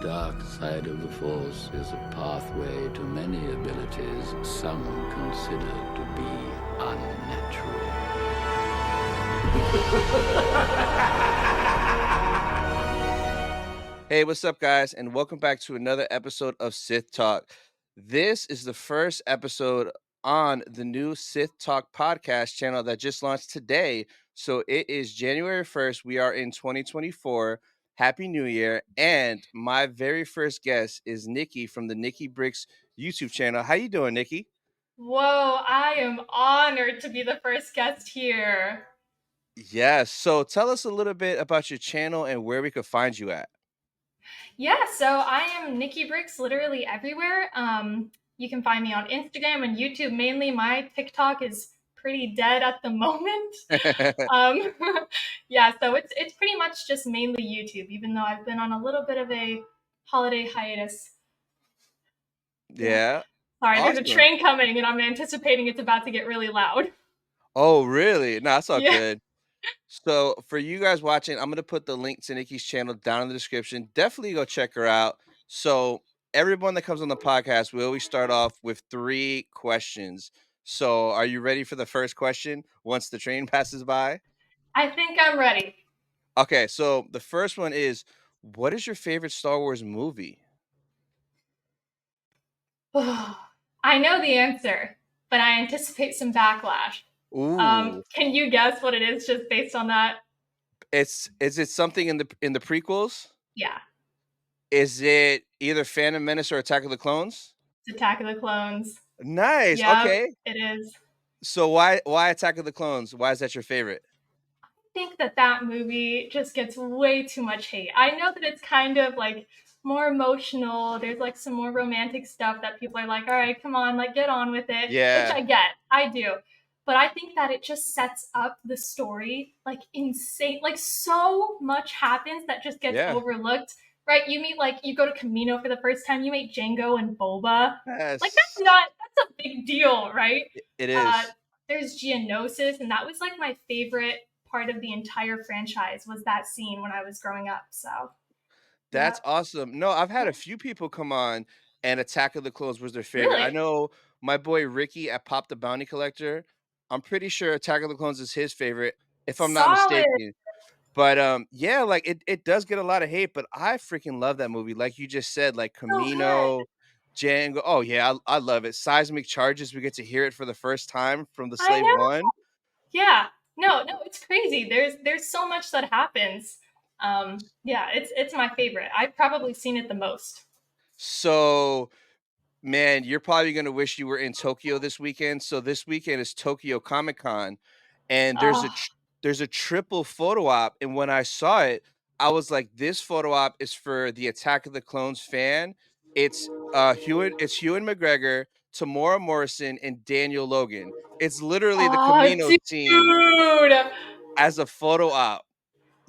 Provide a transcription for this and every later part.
dark side of the Force is a pathway to many abilities some consider to be unnatural. Hey, what's up, guys? And welcome back to another episode of Sith Talk. This is the first episode on the new Sith Talk podcast channel that just launched today. So it is January 1st. We are in 2024. Happy New Year. And my very first guest is Nicki from the Nicki Bricks YouTube channel. How you doing, Nicki? Whoa, I am honored to be the first guest here. Yes. So tell us a little bit about your channel and where we could find you at. Yeah, so I am Nicki Bricks literally everywhere. You can find me on Instagram and YouTube mainly. My TikTok is pretty dead at the moment. Yeah, so it's pretty much just mainly YouTube, even though I've been on a little bit of a holiday hiatus. Yeah. Sorry, there's a Awesome. train coming and I'm anticipating it's about to get really loud. Oh, really? No, that's all Yeah. good. So for you guys watching, I'm gonna put the link to Nikki's channel down in the description. Definitely go check her out. So everyone that comes on the podcast, we always start off with 3 questions. So are you ready for the first question once the train passes by? I think I'm ready. Okay, so the first one is, what is your favorite Star Wars movie? I know the answer, but I anticipate some backlash. Ooh. Can you guess what it is just based on that? Is it something in the prequels? Yeah, Is it either Phantom Menace or Attack of the Clones? it's Attack of the Clones. Nice. Yep, Okay. it is. So why Attack of the Clones? Why is that your favorite? I think that movie just gets way too much hate. I know that it's kind of like more emotional. There's like some more romantic stuff that people are like, all right, come on, like get on with it, which Yeah. I get. I do. But I think that it just sets up the story like insane. Like so much happens that just gets Yeah. overlooked. Right? You meet like you go to Camino for the first time, you meet Django and Boba. Like Yes. that's a big deal, right? It Uh, is. there's Geonosis, and that was like my favorite part of the entire franchise was that scene when I was growing up. So, yeah. That's awesome. No, I've had a few people come on and Attack of the Clones was their favorite. I Really know my boy Ricky at Pop the Bounty Collector. I'm pretty sure Attack of the Clones is his favorite, if I'm not solid. mistaken. But yeah, like it does get a lot of hate, but I freaking love that movie. Like you just said, like So good. Camino, Django. Oh yeah, I love it. Seismic Charges, we get to hear it for the first time from the I Slave know. One. Yeah. No, it's crazy. There's so much that happens. Yeah, it's my favorite. I've probably seen it the most. So man, you're probably gonna wish you were in Tokyo this weekend. So this weekend is Tokyo Comic Con, and Oh, there's a triple photo op. And when I saw it, I was like, this photo op is for the Attack of the Clones fan. It's Ewan McGregor, Tamora Morrison, and Daniel Logan. It's literally the Camino scene dude. as a photo op.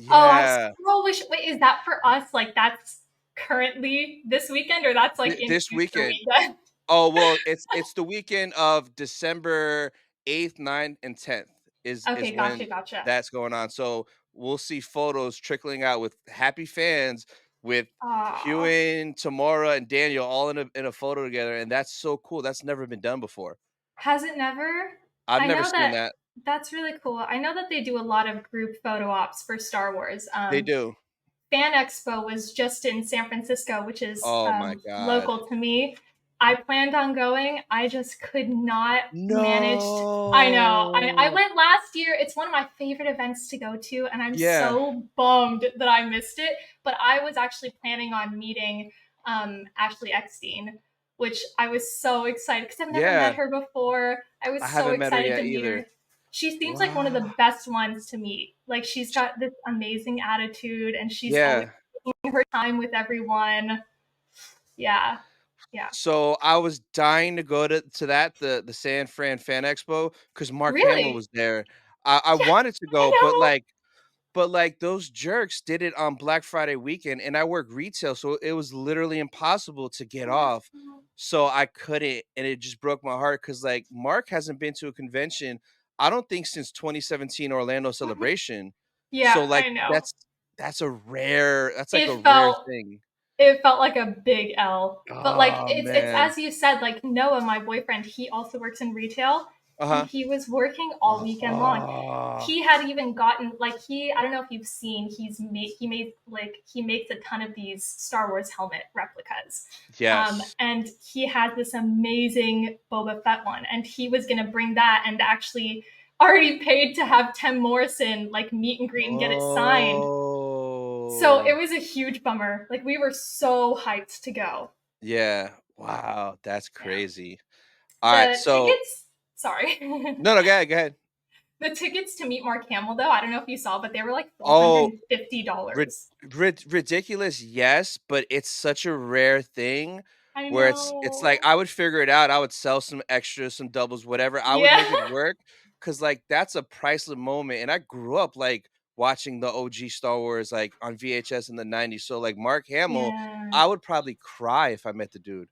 Oh, I Yeah. so wish. Wait, is that for us? Like that's currently this weekend, or that's like in This future weekend. weekend? Oh, well, it's the weekend of December 8th, 9th, and 10th is Okay, when gotcha. that's going on. So we'll see photos trickling out with happy fans with Aw. Hewan, Tamara, and Daniel all in a photo together, and that's so cool. That's never been done before. Has it never? I've I never know seen that that. that's really cool. I know that they do a lot of group photo ops for Star Wars. They do. Fan Expo was just in San Francisco, which is Oh my god. local to me. I planned on going. I just could not manage. I know. I No. went last year. It's one of my favorite events to go to, and I'm Yeah. so bummed that I missed it. But I was actually planning on meeting Ashley Eckstein, which I was so excited because I've never met Yeah. her before. I was I so haven't met her excited yet to meet either. her. She seems like one of Wow. the best ones to meet. Like she's got this amazing attitude, and she's always Yeah. taking her time with everyone. Yeah, yeah. So I was dying to go to that, the San Fran Fan Expo, because Mark Hamill Really? was there. I Yeah, wanted to I go, know. but like those jerks did it on Black Friday weekend, and I work retail, so it was literally impossible to get off. So I couldn't, and it just broke my heart because like Mark hasn't been to a convention, I don't think since 2017 Orlando Celebration. Yeah, So like I know. that's a rare, that's like a It rare felt thing. It felt like a big L. But like Oh it's man. as you said, like Noah, my boyfriend, he also works in retail and Uh-huh. he was working all weekend long. Oh, He had even gotten like I don't know if you've seen, he makes a ton of these Star Wars helmet replicas. yes. And he has this amazing Boba Fett one, and he was gonna bring that and actually already paid to have Tim Morrison like meet and greet and get it signed. So it Oh. was a huge bummer. Like we were so hyped to go. Yeah. Wow, that's Yeah. crazy. All right, The so tickets, sorry. no, go ahead, go ahead. The tickets to meet Mark Hamill though, I don't know if you saw, but they were like Oh, rid $450. ridiculous, yes, but it's such a rare thing I where it's like know. I would figure it out. I would sell some extras, some doubles, whatever. I would Yeah. make it work because like that's a priceless moment. And I grew up like watching the OG Star Wars like on VHS in the 90s. So like Mark Hamill, Yeah. I would probably cry if I met the dude.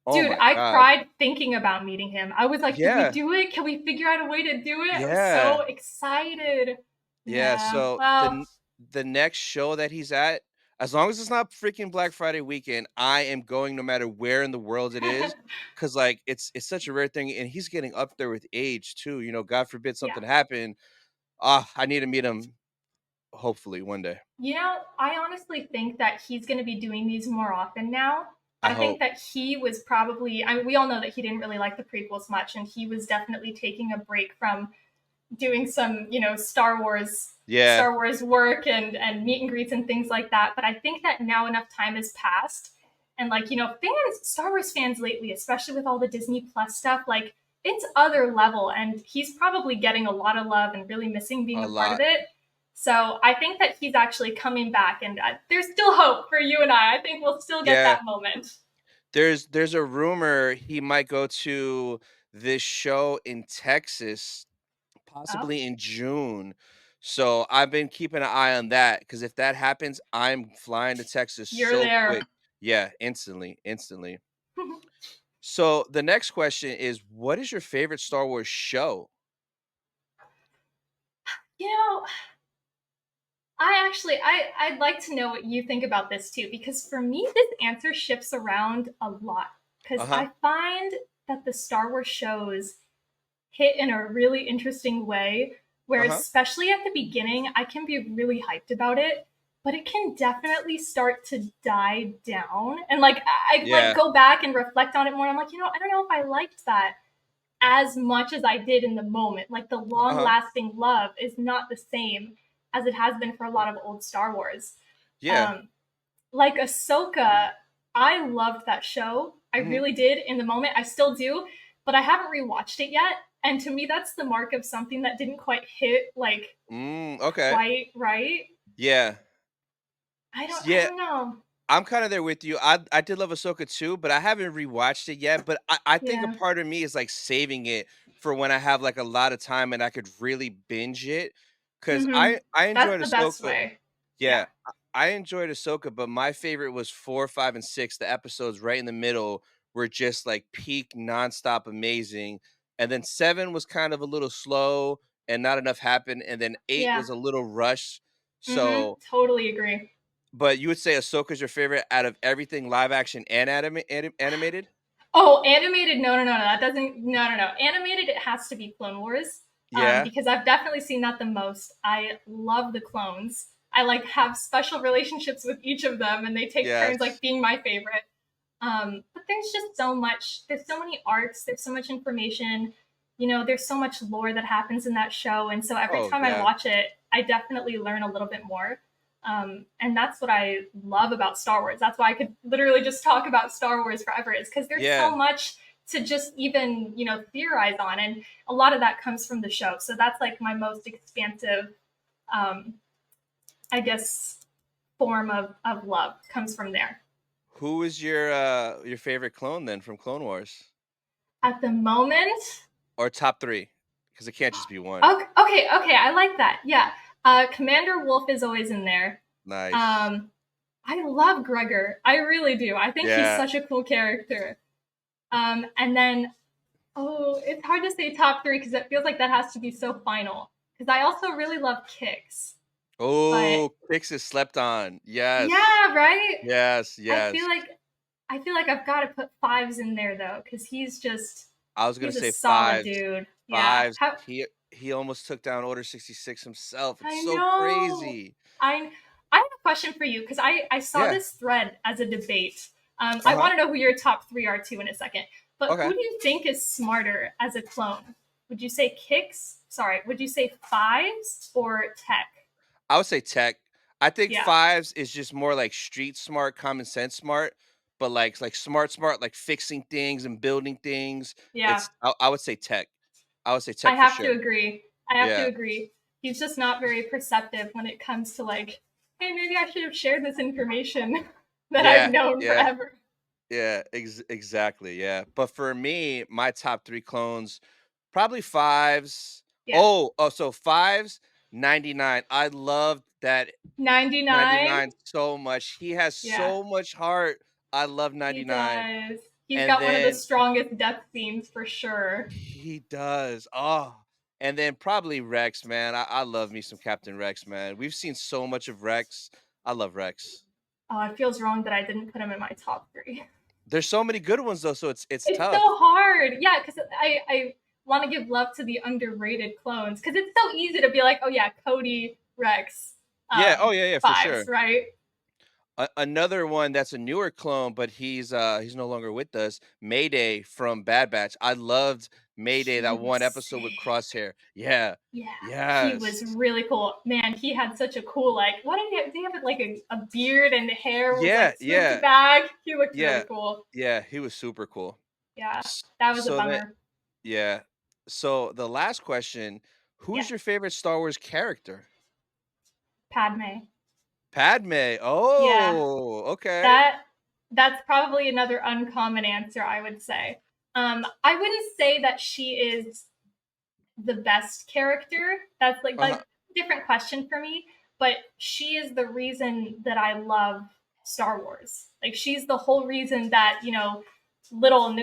Oh Dude, my I God. cried thinking about meeting him. I was like, did we Yeah. do it? Can we figure out a way to do it? I was Yeah. so excited. Yeah, Yeah. so Well, the next show that he's at, as long as it's not freaking Black Friday weekend, I am going no matter where in the world it is, because like it's such a rare thing, and he's getting up there with age too. You know, God forbid yeah. something happen. Ah, I need to meet him hopefully one day. You know, I honestly think that he's going to be doing these more often now. I I think hope. that he was probably, I mean, we all know that he didn't really like the prequels much, and he was definitely taking a break from doing some, Yeah, Star Wars work and meet and greets and things like that. But I think that now enough time has passed, and Star Wars fans lately, especially with all the Disney Plus stuff, like it's other level, and he's probably getting a lot of love and really missing being a a part of lot. it. So I think that he's actually coming back, and there's still hope for you and I. I think we'll still get Yeah, that moment. there's a rumor he might go to this show in Texas Oh, possibly in June. So I've been keeping an eye on that because if that happens, I'm flying to Texas you're so there. quick. Yeah, instantly, instantly. So the next question is, what is your favorite Star Wars show? you know, I'd like to know what you think about this too, because for me this answer shifts around a lot. Because Uh huh. I find that the Star Wars shows hit in a really interesting way, where Uh huh. especially at the beginning, I can be really hyped about it, but it can definitely start to die down. And like I like Yeah. go back and reflect on it more. And I'm like, I don't know if I liked that as much as I did in the moment. Like the Uh long huh. lasting love is not the same as it has been for a lot of old Star Wars. Yeah. Um, like Ahsoka, I loved that show. I Hmm. really did in the moment. I still do, but I haven't rewatched it yet. And to me, that's the mark of something that didn't quite hit like Okay. quite right. Yeah. I Yeah. don't know. I'm kind of there with you. I did love Ahsoka too, but I haven't rewatched it yet. But I think a Yeah. part of me is like saving it for when I have like a lot of time and I could really binge it. Cause Mm-hmm. I That's enjoyed the best Ahsoka. way. Yeah. Yeah, I enjoyed Ahsoka, but my favorite was 4, 5, and 6. The episodes right in the middle were just like peak nonstop amazing. And then 7 was kind of a little slow and not enough happened. And then 8 Yeah. was a little rushed. Mm-hmm. So Totally agree. but you would say Ahsoka's your favorite out of everything live action and animated? Oh, animated? No, no, no, no. That doesn't. No, no, no. Animated, it has to be Clone Wars, Yeah. because I've definitely seen that the most. I love the clones. I like have special relationships with each of them, and they take turns like Yes. being my favorite. But there's just so much. There's so many arcs. There's so much information. There's so much lore that happens in that show, and so every Oh, time I yeah. watch it, I definitely learn a little bit more. And that's what I love about Star Wars. That's why I could literally just talk about Star Wars forever, is because there's Yeah. so much to just even, theorize on. And a lot of that comes from the show. So that's like my most expansive, um, I guess, form of love comes from there. Who is your favorite clone then from Clone Wars? At the moment, Or top 3? Because it can't just be one. okay, okay, I like that. Yeah. Commander Wolf is always in there. Nice. Um, I love Gregor. I really do. I think he's Yeah. such a cool character. And then, oh, it's hard to say top 3 because it feels like that has to be so final. Because I also really love Kix. But Oh, Kix is slept on. Yes. yeah, right? Yes, I yes. feel like I've got to put Fives in there though, because he's I was gonna a say solid fives. dude. Yeah. Fives. He almost took down Order 66 himself. It's I so know. crazy. I have a question for you because I saw Yeah. this thread as a debate. I Uh-huh. want to know who your top three are too in a second. But Okay. who do you think is smarter as a clone? Would you say Kix? Sorry, would you say Fives or Tech? I would say tech. I think Yeah, fives is just more like street smart, common sense smart, but like smart, like fixing things and building things. yeah. I would say tech. I would say I tech for have to sure. agree. I have to Yeah. agree. He's just not very perceptive when it comes to like, hey, maybe I should have shared this information that I've Yeah. known Yeah. forever. Yeah. Exactly. Yeah. But for me, my top three clones, probably fives. Yeah. So fives, 99. I loved that 99. 99 so much. He has Yeah. so much heart. I love He 99. does. He's And got one of the then strongest death scenes for sure. he does. Oh, and then probably Rex, man. I love me some Captain Rex, man. We've seen so much of Rex. I love Rex. Oh, it feels wrong that I didn't put him in my top three. There's so many good ones though, so it's It's so tough. hard. Yeah, because I want to give love to the underrated clones because it's so easy to be like, oh yeah, Cody, Rex, Yeah. Oh yeah, yeah, for Fives, sure. right? Another one that's a newer clone, but he's no longer with us. Mayday from Bad Batch. I loved Mayday, He that one was episode with sick. Crosshair. Yeah. Yeah, he was Yes. really cool. Man, he had such a cool like. What did he have? Like a beard and the hair was Yeah, like swooped yeah, back. He looked really yeah, cool. yeah. He was super cool. Yeah, S- that was a So that bummer. Yeah. So the last question, Yeah, who's your favorite Star Wars character? Padme. Padme. Yeah, Oh, okay. that that's probably another uncommon answer. I would say. I wouldn't say that she is the best character. That's Uh-huh. different question for me. But she is the reason that I love Star Wars. Like she's the whole reason that little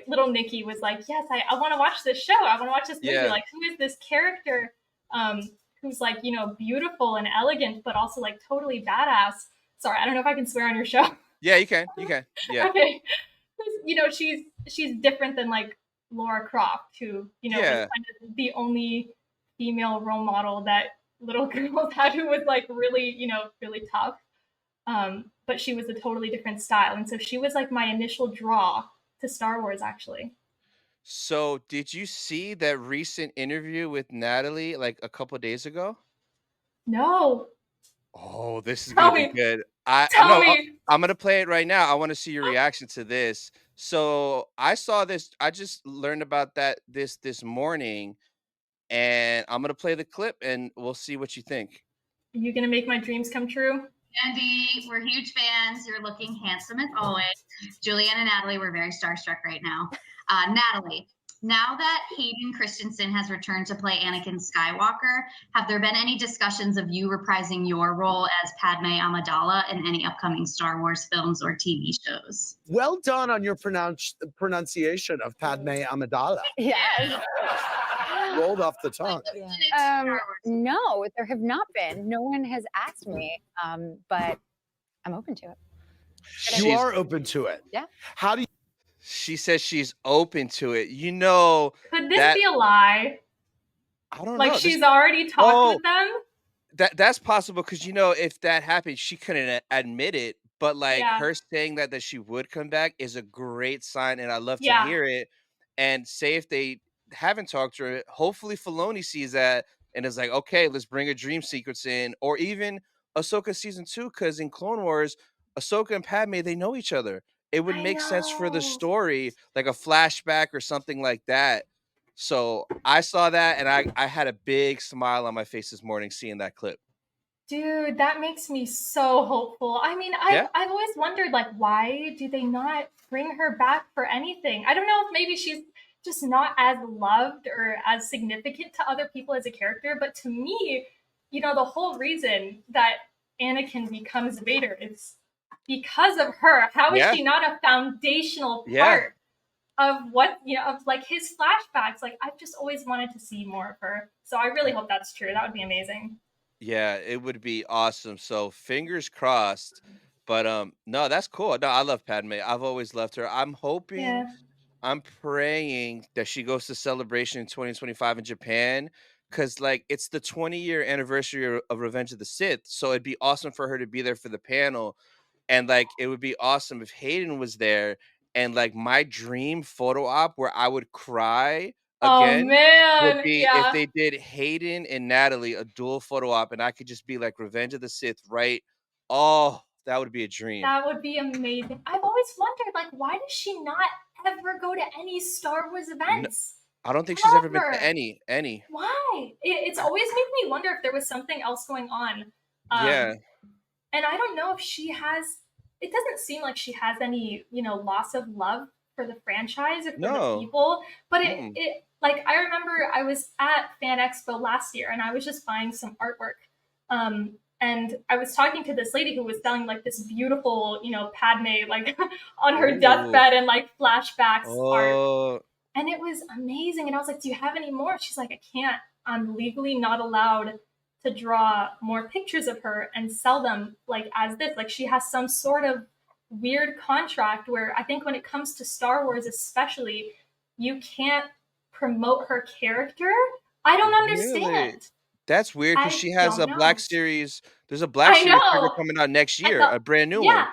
little Nikki was like, yes, I want to watch this show. I want to watch this movie. Yeah. Like who is this character? Who's like beautiful and elegant, but also like totally badass. Sorry, I don't know if I can swear on your show. Yeah, you can. You can. Yeah. Okay, she's different than like Laura Croft, who was Yeah. kind of the only female role model that little girls had, who was like really really tough. But she was a totally different style, and so she was like my initial draw to Star Wars, actually. So, did you see that recent interview with Natalie like a couple days ago? No, Oh, this is gonna tell be me, good. tell No, me. I'm gonna play it right now. I want to see your reaction to this. So I saw this. I just learned about that this morning, and I'm gonna play the clip, and we'll see what you think. Are you gonna make my dreams come true? Andy, we're huge fans. You're looking handsome as always. Julianne and Natalie, we're very starstruck right now. Natalie, now that Hayden Christensen has returned to play Anakin Skywalker, have there been any discussions of you reprising your role as Padme Amidala in any upcoming Star Wars films or TV shows? Well done on your pronunciation of Padme Amidala. Yes. Rolled off the tongue. No, there have not been. No one has asked me, but I'm open to it. You are open to it. Yeah. How do you? She says she's open to it. Could this that be a lie? I don't Like know. she's already talked with them? That's possible because if that happened, she couldn't admit it. But like Yeah. her saying that she would come back is a great sign, and I love to Yeah. hear it. And say if they haven't talked to her, hopefully Filoni sees that and is like, okay, let's bring a dream sequence in, or even Ahsoka season 2, because in Clone Wars, Ahsoka and Padme, they know each other. It would I make sense for the know. story, like a flashback or something like that. So I saw that and I had a big smile on my face this morning seeing that clip. Dude, that makes me so hopeful. I mean, Yeah. I've always wondered, like, why do they not bring her back for anything? I don't know if maybe she's just not as loved or as significant to other people as a character, but to me, the whole reason that Anakin becomes Vader is because of her. How is Yeah. she not a foundational Yeah. part of what, of like his flashbacks? Like, I've just always wanted to see more of her. So I really hope that's true. That would be amazing. Yeah, it would be awesome. So fingers crossed. But no, that's cool. No, I love Padme. I've always loved her. Yeah. I'm praying that she goes to Celebration in 2025 in Japan because, like, it's the 20-year anniversary of Revenge of the Sith. So it'd be awesome for her to be there for the panel. And, like, it would be awesome if Hayden was there. And, like, my dream photo op where I would cry Oh again would man, be if yeah. they did Hayden and Natalie a dual photo op and I could just be like Revenge of the Sith, right? Oh, that would be a dream. That would be amazing. I've always wondered, like, why does she not ever go to any Star Wars N events? I don't think she's ever been to Ever. any. Why? It's always made me wonder if there was something else going on. Yeah. And I don't know if she has, it doesn't seem like she has any, loss of love for the franchise or for the No. people. But Mm. like, I remember I was at Fan Expo last year and I was just buying some artwork. And I was talking to this lady who was selling like this beautiful, Padme, like on her Ooh. deathbed and like flashbacks art. Oh. And it was amazing. And I was like, do you have any more? She's like, I can't. I'm legally not allowed to draw more pictures of her and sell them like as this. Like she has some sort of weird contract where I think when it comes to Star Wars, especially, you can't promote her character. I don't Really? understand. That's weird because I she has don't a Black know. Series there's a Black I Series figure know. coming out next I year, thought, a brand new yeah. one.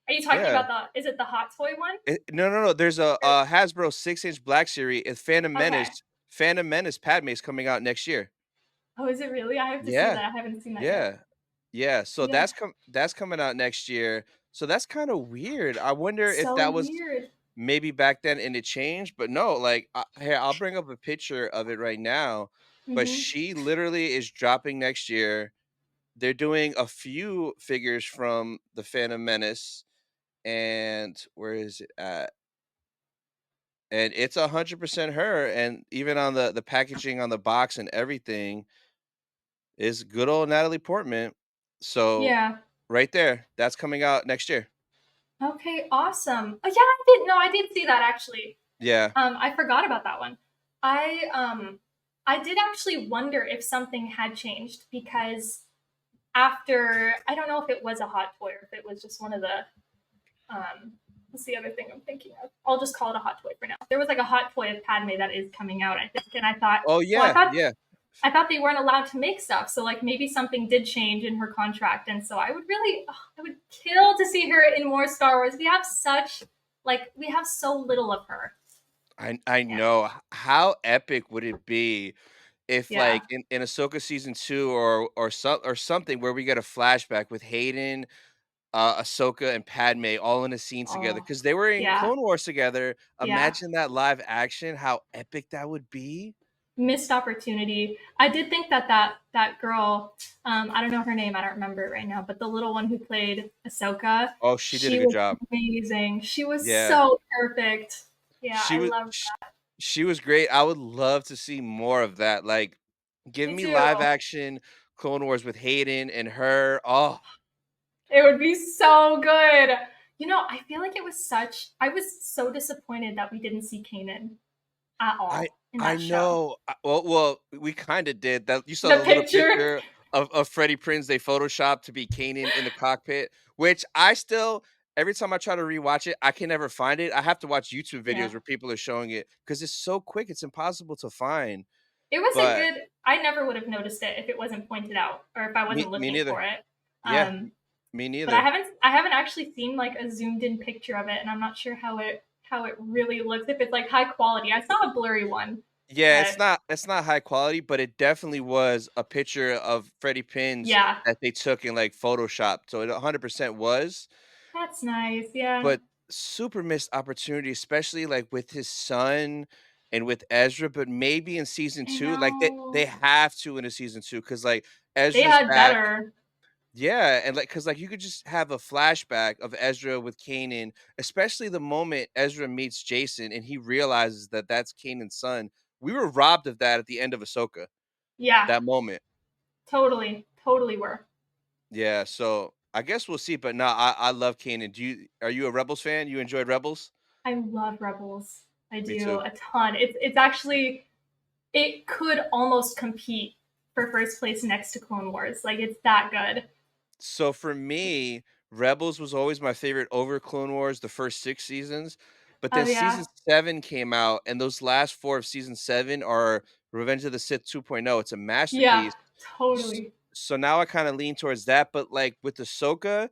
Are you talking Yeah. about is it the Hot Toy one? No. There's a, Or, Hasbro 6-inch Black Series. It's okay. Phantom Menace Padme is coming out next year. Oh, is it really? I have to see Yeah. that. I haven't seen that yet. Yeah. Yeah, so Yeah. that's coming out next year. So that's kinda weird. I wonder if So that was weird. maybe back then and it changed, but no, like, here, I'll bring up a picture of it right now, but Hmm. she literally is dropping next year. They're doing a few figures from the Phantom Menace, and where is it at? And it's 100% her, and even on the packaging on the box and everything is good old Natalie Portman. So, Yeah. right there, that's coming out next year. Okay, awesome. Oh, yeah, I did. No, I did see that actually. Yeah. I forgot about that one. I did actually wonder if something had changed because after I don't know if it was a hot toy or if it was just one of the what's the other thing I'm thinking of? I'll just call it a hot toy for now. There was like a hot toy of Padme that is coming out, I think, and I thought, Oh, well, yeah, yeah. I thought they weren't allowed to make stuff, so like maybe something did change in her contract, and so I would kill to see her in more Star Wars. We have so little of her. I Yeah, know. How epic would it be if, yeah, like, in Ahsoka season 2 or something where we get a flashback with Hayden, Ahsoka, and Padme all in a scene together oh, because they were in yeah, Clone Wars together. yeah. Imagine that live action, how epic that would be. Missed opportunity. I did think that girl, I don't know her name, I don't remember it right now, but the little one who played Ahsoka, Oh, she did a she good was job. amazing. She was Yeah. so perfect. Yeah, She I was love sh she was great. I would love to see more of that. Like, give me me too. live action Clone Wars with Hayden and her. Oh, It would be so good. I feel like I was so disappointed that we didn't see Kanan at I all in I that show. know. Well, we kinda did that. You saw The the little picture, picture of Freddie Prinze they photoshopped to be Kanan in the cockpit, which I still every time I try to rewatch it, I can never find it. I have to watch YouTube yeah. videos where people are showing it because it's so quick, it's impossible to find. It was a But good I never would have noticed it if it wasn't pointed out or if I wasn't me looking for neither. it. Yeah, Um, me but I neither. haven't actually seen like a zoomed in picture of it, and I'm not sure how it really looks. If it's like high quality, I saw a blurry one, Yeah, but it's not high quality, but it definitely was a picture of Freddie Prinze yeah, that they took in, like, Photoshop, so it 100% was, that's nice. Yeah, but super missed opportunity, especially, like, with his son and with Ezra, but maybe in season I 2, like, they know have to in a season 2 because like, they Ezra's had back. better. Yeah, and, like, because like, you could just have a flashback of Ezra with Kanan, especially the moment Ezra meets Jason and he realizes that that's Kanan's son. We were robbed of that at the end of Ahsoka. Yeah, That moment. totally were. Yeah, so I guess we'll see, but no, I love Kanan. Are you a Rebels fan? You enjoyed Rebels? I love Rebels. I Me do too. a ton. It's actually it could almost compete for first place next to Clone Wars. Like, it's that good. So for me, Rebels was always my favorite over Clone Wars, the first 6 seasons. But Oh then yeah. season 7 came out, and those last 4 of season 7 are Revenge of the Sith 2.0. It's a Yeah, masterpiece. S- totally. So now I kind of lean towards that. But like with Ahsoka,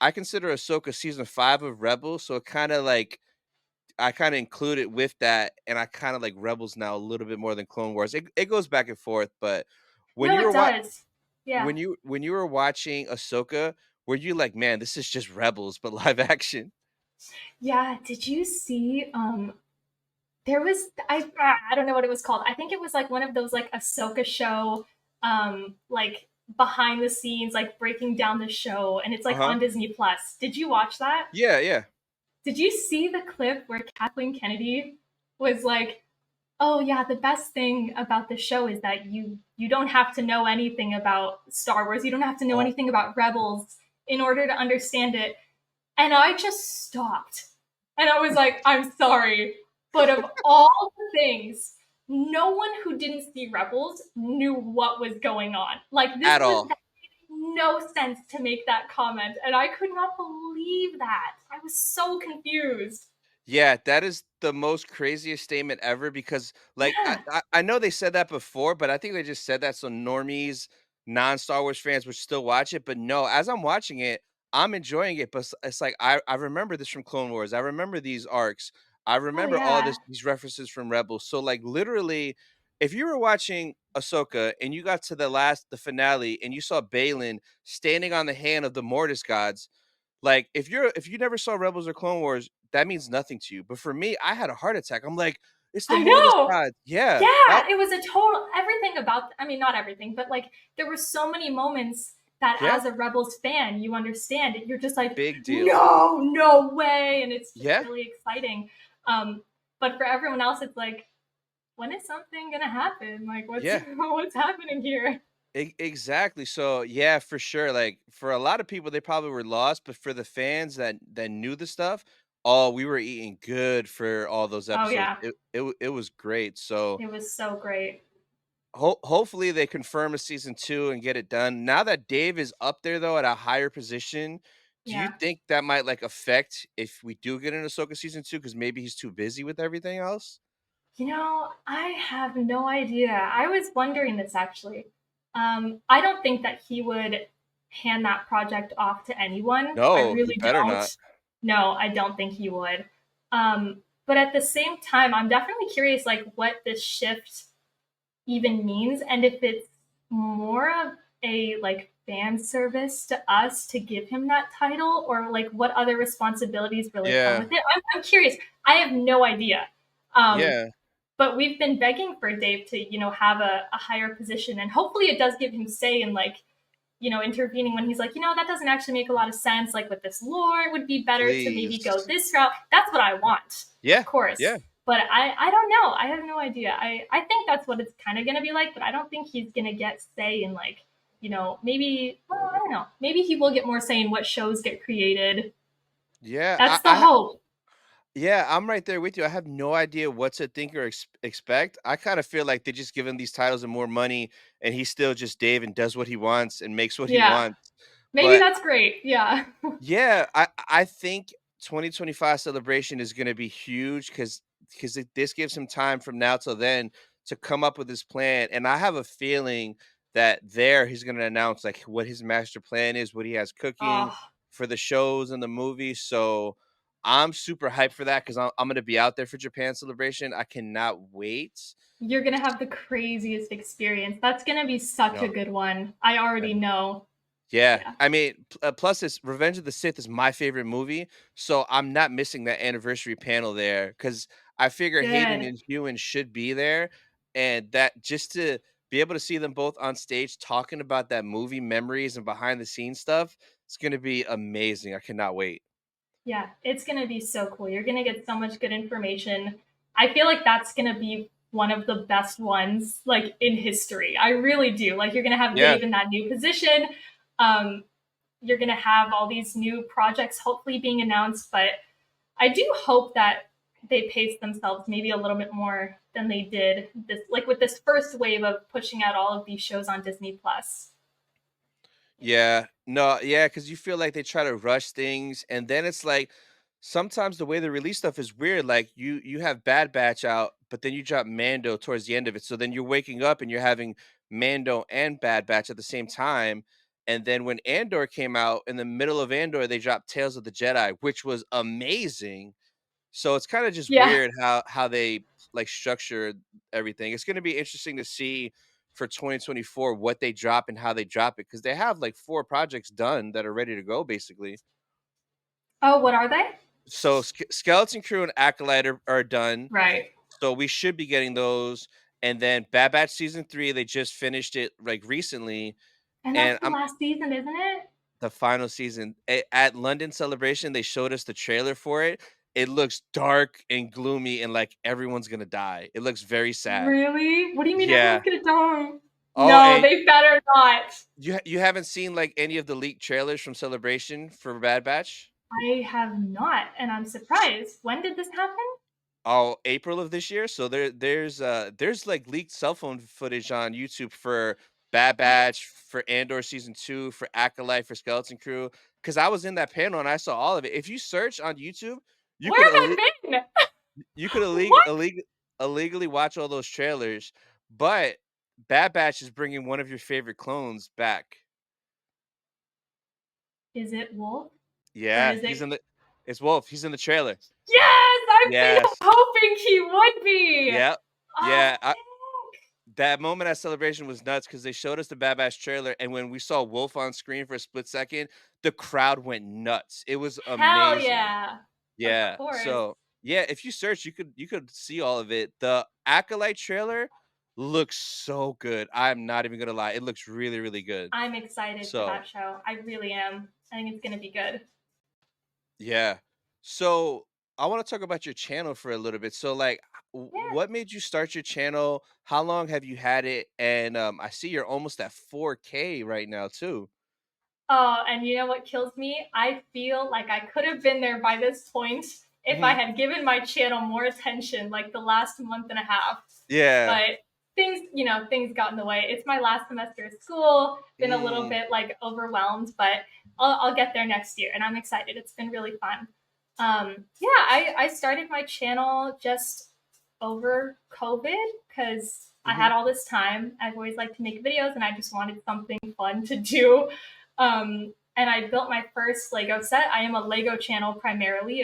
I consider Ahsoka season 5 of Rebels. So it kind of like I kind of include it with that, and I kind of like Rebels now a little bit more than Clone Wars. It goes back and forth, but when No, you it were wa- does. Yeah. when you were watching Ahsoka, were you like, man, this is just Rebels but live action? Yeah, did you see there was I don't know what it was called. I think it was like one of those like Ahsoka show like behind the scenes like breaking down the show, and it's Uh like huh. on Disney Plus. Did you watch that? Yeah, yeah. Did you see the clip where Kathleen Kennedy was like, "Oh yeah, the best thing about the show is that you don't have to know anything about Star Wars. You don't have to know Oh, anything about Rebels in order to understand it." And I just stopped. And I was like, I'm sorry. But of all the things, no one who didn't see Rebels knew what was going on. Like, at that all. made no sense to make that comment. And I could not believe that. I was so confused. Yeah, that is the most craziest statement ever because, like, Yeah, I know they said that before, but I think they just said that so normies, non-Star Wars fans would still watch it. But no, as I'm watching it, I'm enjoying it. But it's like I remember this from Clone Wars. I remember these arcs. I oh remember all yeah. these references from Rebels. So like literally, if you were watching Ahsoka and you got to the finale, and you saw Balin standing on the hand of the Mortis gods, like, if you never saw Rebels or Clone Wars, that means nothing to you. But for me, I had a heart attack. I'm like, it's the I Mortis know. god. Yeah. That Yeah, it was a total everything about, I mean, not everything, but like there were so many moments that yeah, as a Rebels fan, you understand it. You're just like, big deal. no, no way. And it's just Yeah. really exciting. Um, but for everyone else, it's like, when is something gonna happen? Like what's Yeah. what's happening here? Exactly. So yeah, for sure. Like for a lot of people, they probably were lost, but for the fans that knew the stuff, oh, we were eating good for all those Oh episodes. yeah, It was great. So it was so great. hopefully they confirm a season 2 and get it done. Now that Dave is up there though at a higher position, do you Yeah. think that might like affect if we do get an Ahsoka season 2 because maybe he's too busy with everything else? I have no idea. I was wondering this actually. I don't think that he would hand that project off to anyone. I No, he really better not. don't. No, I don't think he would. But at the same time, I'm definitely curious, like, what this shift even means, and if it's more of a like fan service to us to give him that title, or like what other responsibilities really come Yeah, with it. I'm curious. I have no idea. Um, yeah, but we've been begging for Dave to, have a higher position, and hopefully it does give him say in like, intervening when he's like, that doesn't actually make a lot of sense. Like with this lore, it would be better to maybe go please. this route. That's what I want, of Yeah, course. yeah, But I don't know. I have no idea. I think that's what it's kind of going to be like, but I don't think he's going to get say in like, maybe, well, I don't know. Maybe he will get more say in what shows get created. yeah. That's the hope. Yeah, I'm right there with you. I have no idea what to think or expect. I kind of feel like they just give him these titles and more money, and he's still just Dave and does what he wants and makes what he Yeah. wants. Maybe But that's great. Yeah. yeah, I think 2025 celebration is going to be huge because this gives him time from now till then to come up with his plan, and I have a feeling that there he's going to announce like what his master plan is, what he has cooking Oh, for the shows and the movies. So I'm super hyped for that because I'm going to be out there for Japan celebration. I cannot wait. you're going to have the craziest experience. That's going to be such a No, good one. I already know. yeah, Yeah. I mean, plus this Revenge of the Sith is my favorite movie, so I'm not missing that anniversary panel there because I figure Hayden Good. and Ewan should be there, and that just to be able to see them both on stage talking about that movie memories and behind the scenes stuff, it's gonna be amazing. I cannot wait. Yeah, it's going to be so cool. You're going to get so much good information. I feel like that's going to be one of the best ones like in history. I really do. Like you're going to have Yeah, Dave in that new position. Um, you're going to have all these new projects hopefully being announced, but I do hope that they paced themselves maybe a little bit more than they did this, like with this first wave of pushing out all of these shows on Disney Plus. Yeah. No, yeah, because you feel like they try to rush things, and then it's like sometimes the way they release stuff is weird. Like you have Bad Batch out, but then you drop Mando towards the end of it. So then you're waking up and you're having Mando and Bad Batch at the same time. And then when Andor came out, in the middle of Andor, they dropped Tales of the Jedi, which was amazing. So it's kind of just Yeah. weird how they like structure everything. It's going to be interesting to see for 2024 what they drop and how they drop it, because they have like 4 projects done that are ready to go basically. Oh, what are they? So Skeleton Crew and Acolyte are done. Right. So we should be getting those. And then Bad Batch season 3, they just finished it like recently, And and that's the last season, isn't it? the final season. At London Celebration, they showed us the trailer for it. It looks dark and gloomy and like everyone's gonna die. It looks very sad. Really? What do you mean Yeah. everyone's gonna die? Oh, No, and they better not. you haven't seen like any of the leaked trailers from Celebration for Bad Batch? I have not, and I'm surprised. When did this happen? Oh, April of this year. So there's like leaked cell phone footage on YouTube for Bad Batch, for Andor season 2, for Acolyte, for Skeleton Crew. Because I was in that panel and I saw all of it. If you search on YouTube, you Where could have I been? you could What? illegally watch all those trailers. But Bad Batch is bringing one of your favorite clones back. Is it Wolf? Or Yeah, is it? it's Wolf. He's in the trailer. Yes, I've been Yes. hoping he would be. Yep. Oh, Yeah. heck. That moment at Celebration was nuts because they showed us the Bad Batch trailer, and when we saw Wolf on screen for a split second, the crowd went nuts. It was Hell amazing. yeah. Yeah. Of course. So yeah, if you search, you could see all of it. The Acolyte trailer looks so good. I'm not even gonna lie. It looks really, really good. I'm excited for So that show. I really am. I think it's gonna be good. yeah. So I want to talk about your channel for a little bit. So like Yeah. what made you start your channel? How long have you had it? And I see you're almost at 4K right now too. Oh, and you know what kills me? I feel like I could have been there by this point if I Mhm. had given my channel more attention like the last month and a half. Yeah. But things got in the way. It's my last semester of school, been a little Mm. bit like overwhelmed, but I'll get there next year and I'm excited. It's been really fun. Yeah, I started my channel just over COVID because I had all this time. I've always liked to make videos and I just wanted something fun to do. And I built my first Lego set. I am a Lego channel primarily,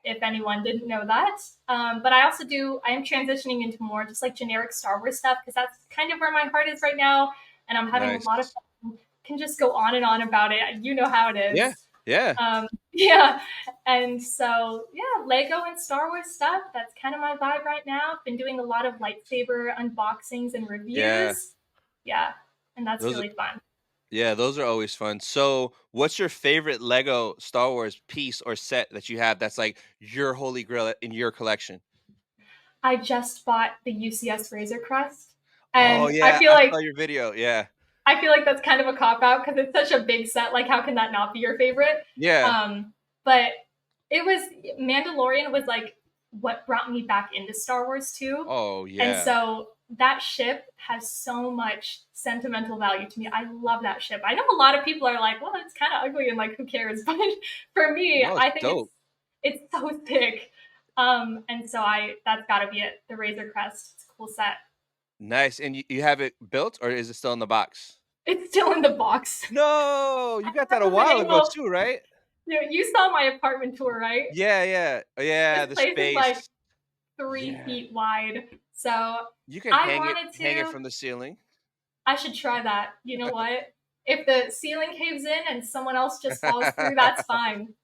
if anyone didn't know that. But I am transitioning into more just like generic Star Wars stuff because that's kind of where my heart is right now. And I'm having Nice. a lot of fun. Can just go on and on about it. You know how it is. Yeah. Yeah. Yeah. And so, yeah, Lego and Star Wars stuff. That's kind of my vibe right now. Been doing a lot of lightsaber unboxings and reviews. Yeah. Yeah. And that's Those really fun. Yeah, those are always fun. So, what's your favorite Lego Star Wars piece or set that you have that's like your holy grail in your collection? I just bought the UCS Razor Crest. Oh And yeah, I feel I like saw your video. Yeah. that's kind of a cop out because it's such a big set. Like, how can that not be your favorite? Yeah. But it was Mandalorian was like what brought me back into Star Wars too. Oh And yeah. so that ship has so much sentimental value to me. I love that ship. I know a lot of people are like, well, it's kind of ugly and like, who cares? But for me, No, I it's think dope. it's so thick. And so that's got to be it. The Razor Crest. It's a cool set. Nice. And you have it built or is it still in the box? It's still in the box. No, you got that a haven't been while ago able- too, right? You saw my apartment tour, right? Yeah, yeah. Yeah, This the place is like space. 3 Yeah. feet wide. So You can I hang wanted it to. from the ceiling. I should try that. You know what? If the ceiling caves in and someone else just falls through, that's fine.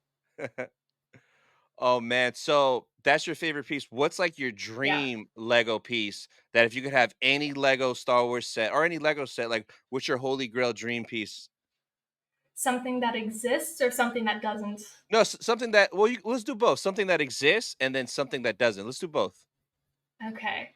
Oh man, so that's your favorite piece. What's like your Yeah. dream Lego piece that if you could have any Lego Star Wars set or any Lego set, like what's your holy grail dream piece? Something that exists or something that doesn't. No, something that let's do both. Something that exists and then something that doesn't. Let's do both. Okay.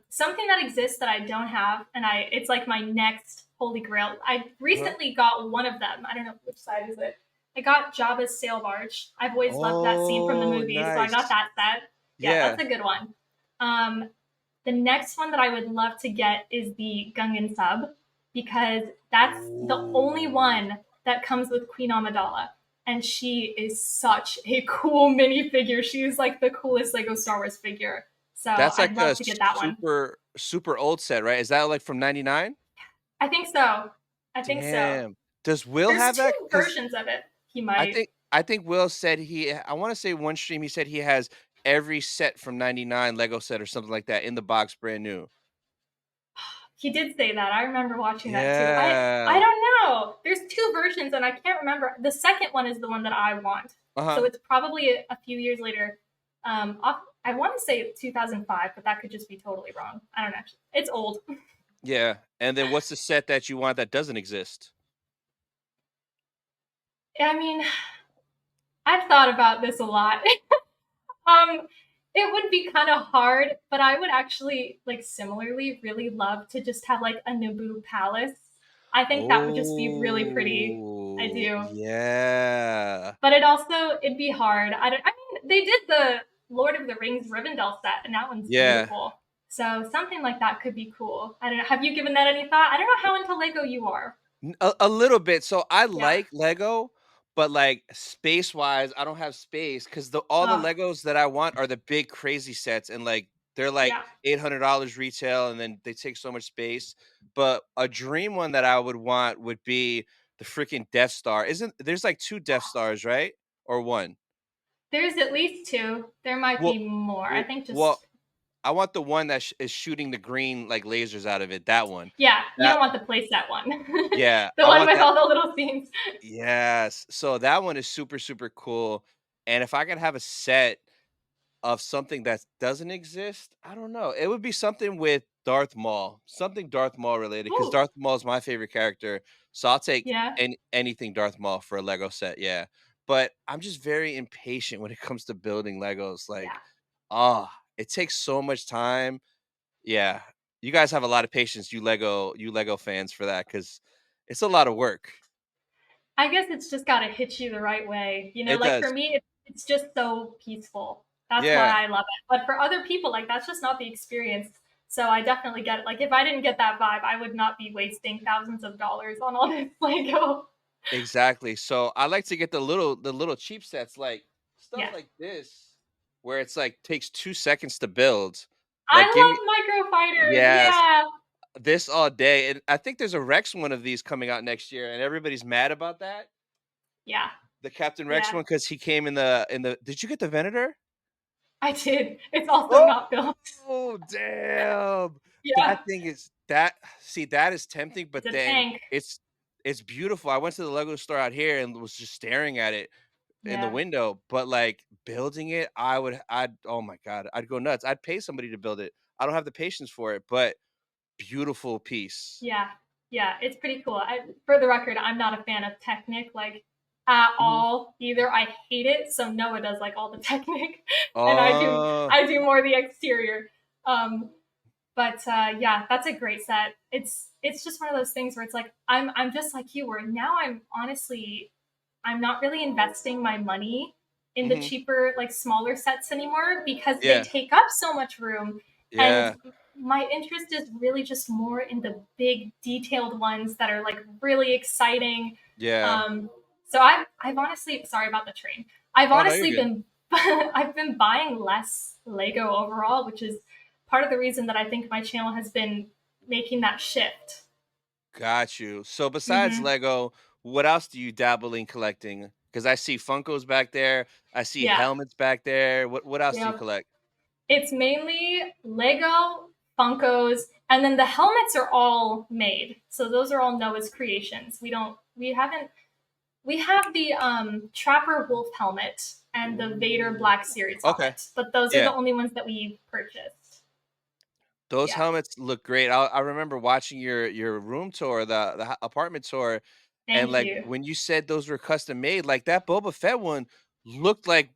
Something that exists that I don't have, and it's like my next holy grail. I recently got one of them. I don't know which side is it. I got Jabba's sail barge. I've always loved that scene from the Oh, movie, so I got nice. that set. Yeah, Yeah. that's a good one. The next one that I would love to get is the Gungan sub, because that's the only one that comes with Queen Amidala. And she is such a cool minifigure. She is like the coolest Lego Star Wars figure. So That's I'd like a love to get that one. super old set, right? Is that like from 99? I think so. I think so. Damn. Does Will There's have that? two 'Cause versions of it. He I might. think Will said I want to say one stream he said he has every set from 99 Lego set or something like that in the box brand new. He did say that. I remember watching that too. I Yeah. don't know. There's two versions, and I can't remember. The second one is the one that I want. Uh-huh. So it's probably a few years later. I want to say 2005, but that could just be totally wrong. I don't know. It's old. Yeah. And then what's the set that you want that doesn't exist? I mean, I've thought about this a lot. It would be kind of hard, but I would actually, like, similarly really love to just have like a Naboo palace. I think that would just be really pretty. I do. Yeah. But it'd be hard. I mean, they did the Lord of the Rings Rivendell set, and that one's beautiful. So something like that could be cool. I don't know. Have you given that any thought? I don't know how into Lego you are. A little bit. So I like Lego, but like space wise, I don't have space because all the Legos that I want are the big crazy sets, and like they're like $800 retail, and then they take so much space. But a dream one that I would want would be the freaking Death Star. There's like 2 Death Stars, right? Or 1? There's at least 2. There might be more. I think just. Well, I want the one that is shooting the green like lasers out of it. That one. Yeah, you don't want the playset one. Yeah, the one with all the little scenes. Yes. So that one is super cool. And if I could have a set of something that doesn't exist, I don't know. It would be something with Darth Maul, something Darth Maul related, because Darth Maul is my favorite character. So I'll take anything Darth Maul for a Lego set. Yeah. But I'm just very impatient when it comes to building Legos. Like, it takes so much time. Yeah. You guys have a lot of patience, you Lego fans, for that, because it's a lot of work. I guess it's just got to hit you the right way. You know, It like does. for me, it's just so peaceful. That's why I love it. But for other people, like, that's just not the experience. So I definitely get it. Like, if I didn't get that vibe, I would not be wasting thousands of dollars on all this Lego. Exactly. So I like to get the little cheap sets, like stuff like this, where it's like takes 2 seconds to build. Like, I love micro fighters. Yes. Yeah. This all day. And I think there's a Rex one of these coming out next year, and everybody's mad about that. Yeah. The Captain Rex one, because he came in the. Did you get the Venator? I did. It's also not built. Oh damn! Yeah. That thing is that. See, that is tempting, but It's a then tank. it's beautiful. I went to the Lego store out here and was just staring at it in the window. But like building it, oh my god, I'd go nuts. I'd pay somebody to build it. I don't have the patience for it, but beautiful piece. Yeah, it's pretty cool. For the record, I'm not a fan of Technic, like, at all either. I hate it. So Noah does like all the Technic, and I do more the exterior. But yeah, that's a great set. It's just one of those things where it's like I'm just like you, where now I'm not really investing my money in the cheaper, like, smaller sets anymore, because they take up so much room. And my interest is really just more in the big detailed ones that are like really exciting. So I've honestly, sorry about the train. I've honestly been I've been buying less Lego overall, which is part of the reason that I think my channel has been making that shift. Got you. So besides Lego, what else do you dabble in collecting? Because I see Funkos back there. I see helmets back there. What else do you collect? It's mainly Lego, Funkos, and then the helmets are all made. So those are all Noah's creations. We have the Trapper Wolf helmet and the Vader Black Series helmet, but those are the only ones that we purchased. Those helmets look great. I remember watching your room tour, the apartment tour, and like when you said those were custom made, like that Boba Fett one looked like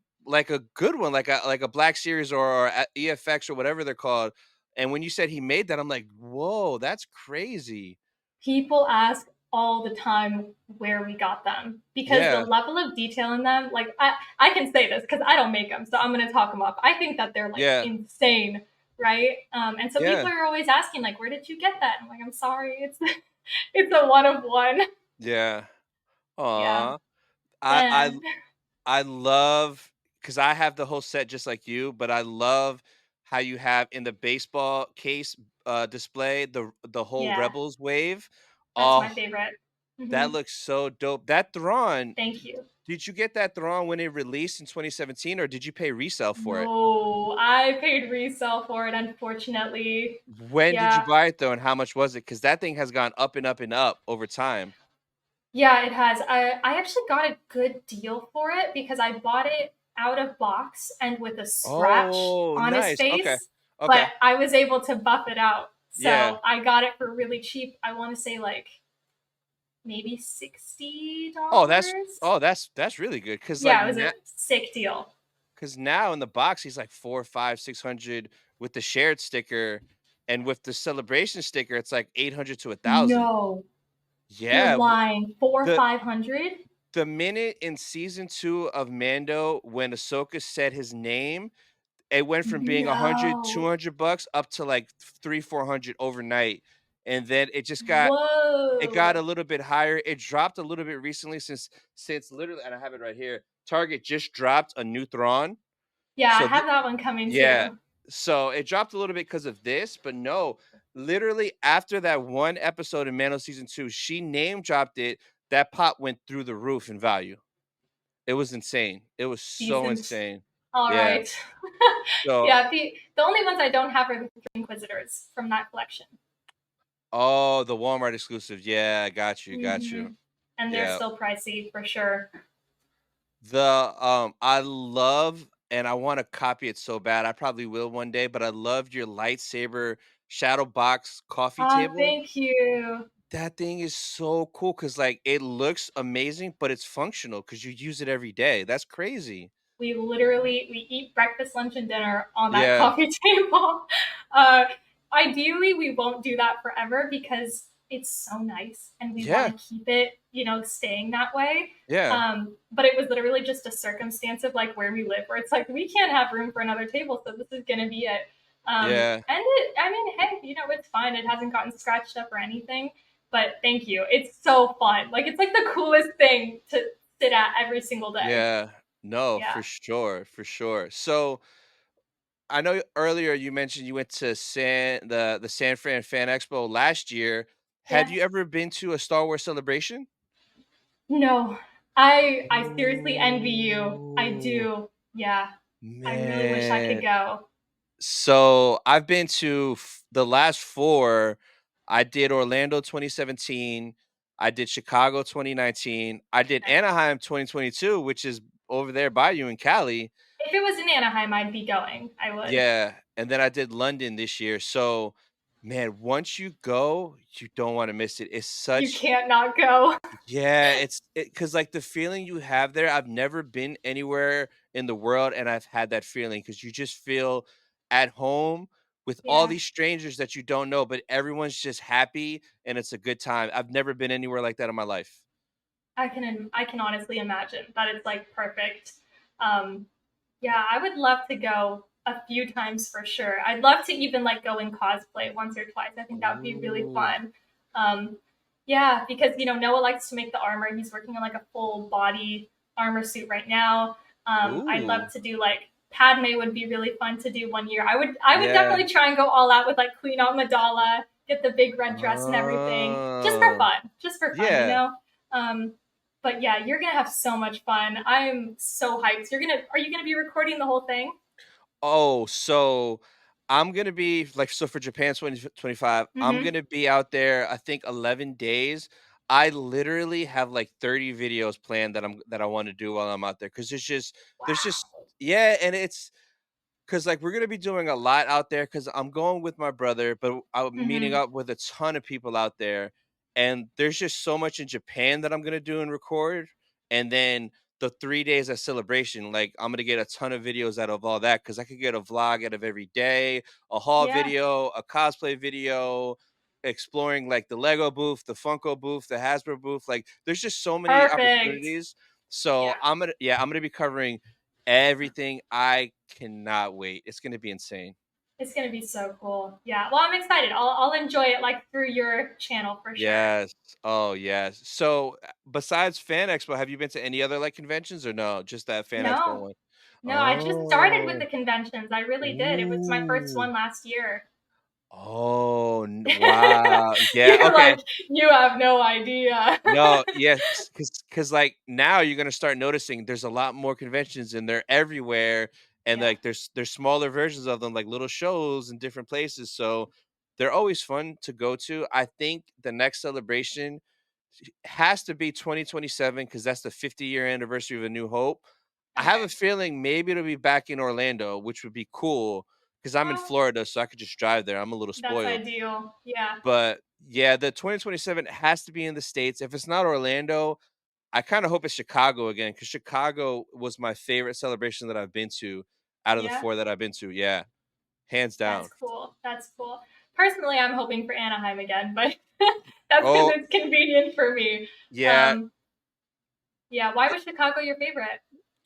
a good one, like a Black Series or EFX or whatever they're called. And when you said he made that, I'm like, whoa, that's crazy. People ask all the time where we got them, because the Yeah. level of detail in them, like I can say this because I don't make them, so I'm gonna talk them up. I think that they're like Yeah. insane, right? And so Yeah. people are always asking like, where did you get that? I'm like, I'm sorry, it's a one of one. Yeah. Yeah. Aw. I I And I love, because I have the whole set just like you, but I love how you have in the baseball case display the whole yeah, Rebels wave. that's my Oh, favorite. that Hmm. looks so dope. That Thrawn, Thank you. did you get that Thrawn when it released in 2017, or did you pay resale for it? No, I paid resale for it, unfortunately. When did you Yeah. buy it though, and how much was it? Because that thing has gone up and up and up over time. Yeah, it has. I actually got a good deal for it because I bought it out of box and with a scratch Oh, on his nice. Okay. face, but Okay. I was able to buff it out. Yeah. So I got it for really cheap. I want to say like maybe $60. That's really good. Cause like Yeah, it was a now, sick deal. cause now in the box he's like 4, 5, 600 with the shared sticker, and with the celebration sticker it's like 800 to 1,000. No, you're Yeah. lying. Four, The 500? the minute in season 2 of Mando when Ahsoka said his name, it went from being 100, No. $200 up to like 3, 400 overnight. And then it got Whoa. a little bit higher. It dropped a little bit recently since literally, and I have it right here. Target just dropped a new Thrawn. Yeah, I So have that one coming yeah. too. So it dropped a little bit because of this, but no, literally after that one episode in Mando season 2, she name dropped it. That pop went through the roof in value. It was insane. It was so Decent. insane. All Yeah. right. So, Yeah, the only ones I don't have are the Three Inquisitors from that collection. oh, the Walmart exclusive. Yeah, I got you. Got Hmm. you. And they're Yeah. still pricey for sure. I love, and I want to copy it so bad. I probably will one day, but I loved your lightsaber shadow box coffee Oh, table. thank you. That thing is so cool because like it looks amazing, but it's functional because you use it every day. That's crazy. We eat breakfast, lunch, and dinner on that Yeah. coffee table. Uh, Ideally, we won't do that forever because it's so nice and we want Yeah. to keep it, staying that way. Yeah. But it was literally just a circumstance of like where we live, where it's like we can't have room for another table, so this is gonna be it. Yeah. And I mean, hey, it's fine. It hasn't gotten scratched up or anything. But thank you. It's so fun. Like it's like the coolest thing to sit at every single day. Yeah. No, Yeah. for sure. For sure. So I know earlier you mentioned you went to the San Fran Fan Expo last year. Have you Yes. ever been to a Star Wars celebration? No. I seriously envy you. I Oh, do. Yeah. I really wish I could man. go. So I've been to the last four. I did Orlando 2017. I did Chicago 2019. I did Okay. Anaheim 2022, which is over there by you in Cali. If it was in Anaheim, I'd be going. I would. Yeah, and then I did London this year. So, man, once you go, you don't want to miss it. It's You such, can't not go. yeah, because like the feeling you have there, I've never been anywhere in the world and I've had that feeling because you just feel at home with all Yeah. these strangers that you don't know, but everyone's just happy and it's a good time. I've never been anywhere like that in my life. I can honestly imagine that it's like perfect. Um, yeah, I would love to go a few times for sure. I'd love to even like go in cosplay once or twice. I think that would be really Ooh. fun. Um, yeah, because Noah likes to make the armor. He's working on like a full body armor suit right now. I'd Ooh. love to do like Padme would be really fun to do one year. I would Yeah. definitely try and go all out with like Queen Amidala, get the big red dress and everything, just for Oh. fun, just for fun, Yeah. Um, but yeah, you're gonna have so much fun. I'm so hyped. Are you gonna be recording the whole thing? Oh, so I'm gonna be like, so for Japan 2025, I'm Mm-hmm. gonna be out there, I think 11 days. I literally have like 30 videos planned that I want to do while I'm out there because there's just Wow. yeah, and it's because like we're gonna be doing a lot out there because I'm going with my brother, but I'm meeting Mm-hmm. up with a ton of people out there, and there's just so much in Japan that I'm gonna do and record, and then the 3 days of celebration, like I'm gonna get a ton of videos out of all that because I could get a vlog out of every day, a haul Yeah. video, a cosplay video. exploring like the Lego booth, the Funko booth, the Hasbro booth. Like there's just so many Perfect. opportunities. So I'm gonna be covering everything. I cannot wait. It's gonna be insane. It's gonna be so cool. Yeah. Well, I'm excited. I'll enjoy it like through your channel for sure. Yes. Oh yes. So besides Fan Expo, have you been to any other like conventions or no? Just that Fan Expo No. one. No, I just started with Oh. the conventions. I really did. It was my first Ooh. one last year. Oh wow. Yeah. You're Okay. like, you have no idea. No, yes, because like now you're gonna start noticing there's a lot more conventions and they're everywhere, and Yeah. like there's smaller versions of them, like little shows in different places. So they're always fun to go to. I think the next celebration has to be 2027 because that's the 50-year anniversary of A New Hope. I have a Okay. feeling maybe it'll be back in Orlando, which would be cool because I'm in Well, Florida, so I could just drive there. I'm a little that's spoiled. ideal. Yeah. But yeah, the 2027 has to be in the States. If it's not Orlando, I kind of hope it's Chicago again because Chicago was my favorite celebration that I've been to out of the Yeah. 4 that I've been to. Yeah, hands That's down. cool. That's cool. Personally, I'm hoping for Anaheim again, but that's because Oh, it's convenient for me. yeah. Yeah. Why was Chicago your favorite?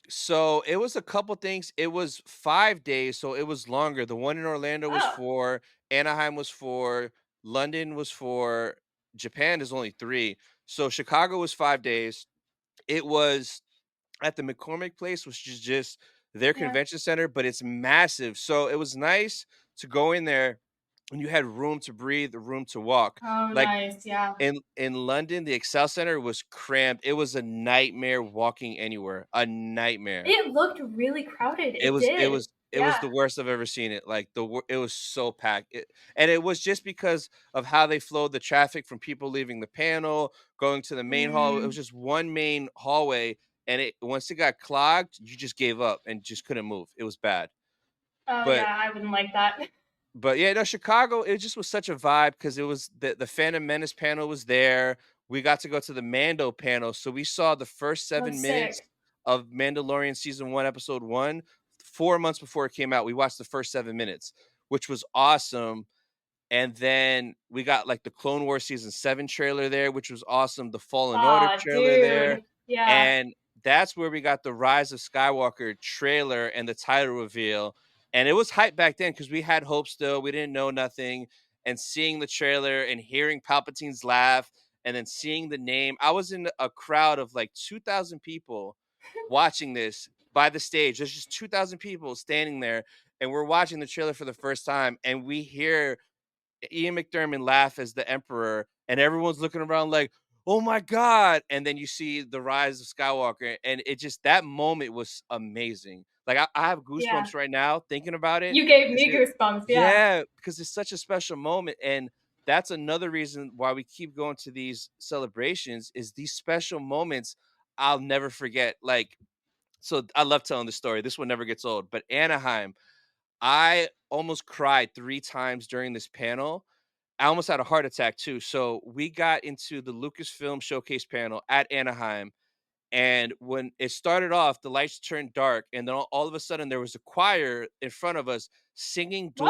So it was a couple things. It was 5 days, so it was longer. The one in Orlando was Oh, 4, Anaheim was 4, London was 4, Japan is only 3. So Chicago was 5 days. It was at the McCormick Place, which is just their yeah. convention center, but it's massive. So it was nice to go in there and you had room to breathe, room to walk. Oh, Like nice. Yeah. in London, the Excel Center was cramped. It was a nightmare walking anywhere. A nightmare. It looked really crowded. It It was it did. was it was Yeah. the worst I've ever seen it. Like it was so packed. And it was just because of how they flowed the traffic from people leaving the panel, going to the main hall. It was Mm. just one main hallway, and it once it got clogged, you just gave up and just couldn't move. It was bad. Oh, But yeah. I wouldn't like that. yeah, no, Chicago, it just was such a vibe because it was the Phantom Menace panel was there. We got to go to the Mando panel, so we saw the first Oh, 7 minutes sick. of Mandalorian season 1, episode 1, 4 months before it came out. We watched the first 7 minutes, which was awesome. And then we got like the Clone Wars season 7 trailer there, which was awesome. The Fallen Order Aw, trailer there, dude. Yeah. and that's where we got the Rise of Skywalker trailer and the title reveal. And it was hype back then because we had hope still. We didn't know nothing. And seeing the trailer and hearing Palpatine's laugh and then seeing the name, I was in a crowd of like 2,000 people watching this by the stage. There's just 2,000 people standing there, and we're watching the trailer for the first time. And we hear Ian McDermott laugh as the Emperor, and everyone's looking around like, "Oh my god!" And then you see the rise of Skywalker, and it just that moment was amazing. Like I have Yeah. goosebumps right now thinking about it. You gave 'Cause me goosebumps. Yeah. yeah, because it's such a special moment, and that's another reason why we keep going to these celebrations. Is these special moments I'll never forget. Like, so I love telling the story. This one never gets old. But Anaheim, I almost cried 3 times during this panel. I almost had a heart attack too. So we got into the Lucasfilm Showcase panel at Anaheim. And when it started off, the lights turned dark, and then all of a sudden there was a choir in front of us singing Whoa.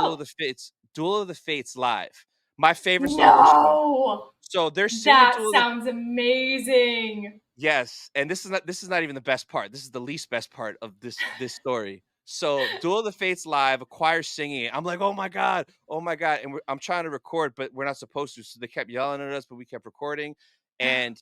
Duel of the Fates live. My favorite Star Wars show. No. So they're singing That Duel of the sounds amazing. Yes, and this is not even the best part. This is the least best part of this story. So, Duel of the Fates live, a choir singing it. I'm like, oh my god, oh my god, and I'm trying to record, but we're not supposed to. So they kept yelling at us, but we kept recording. And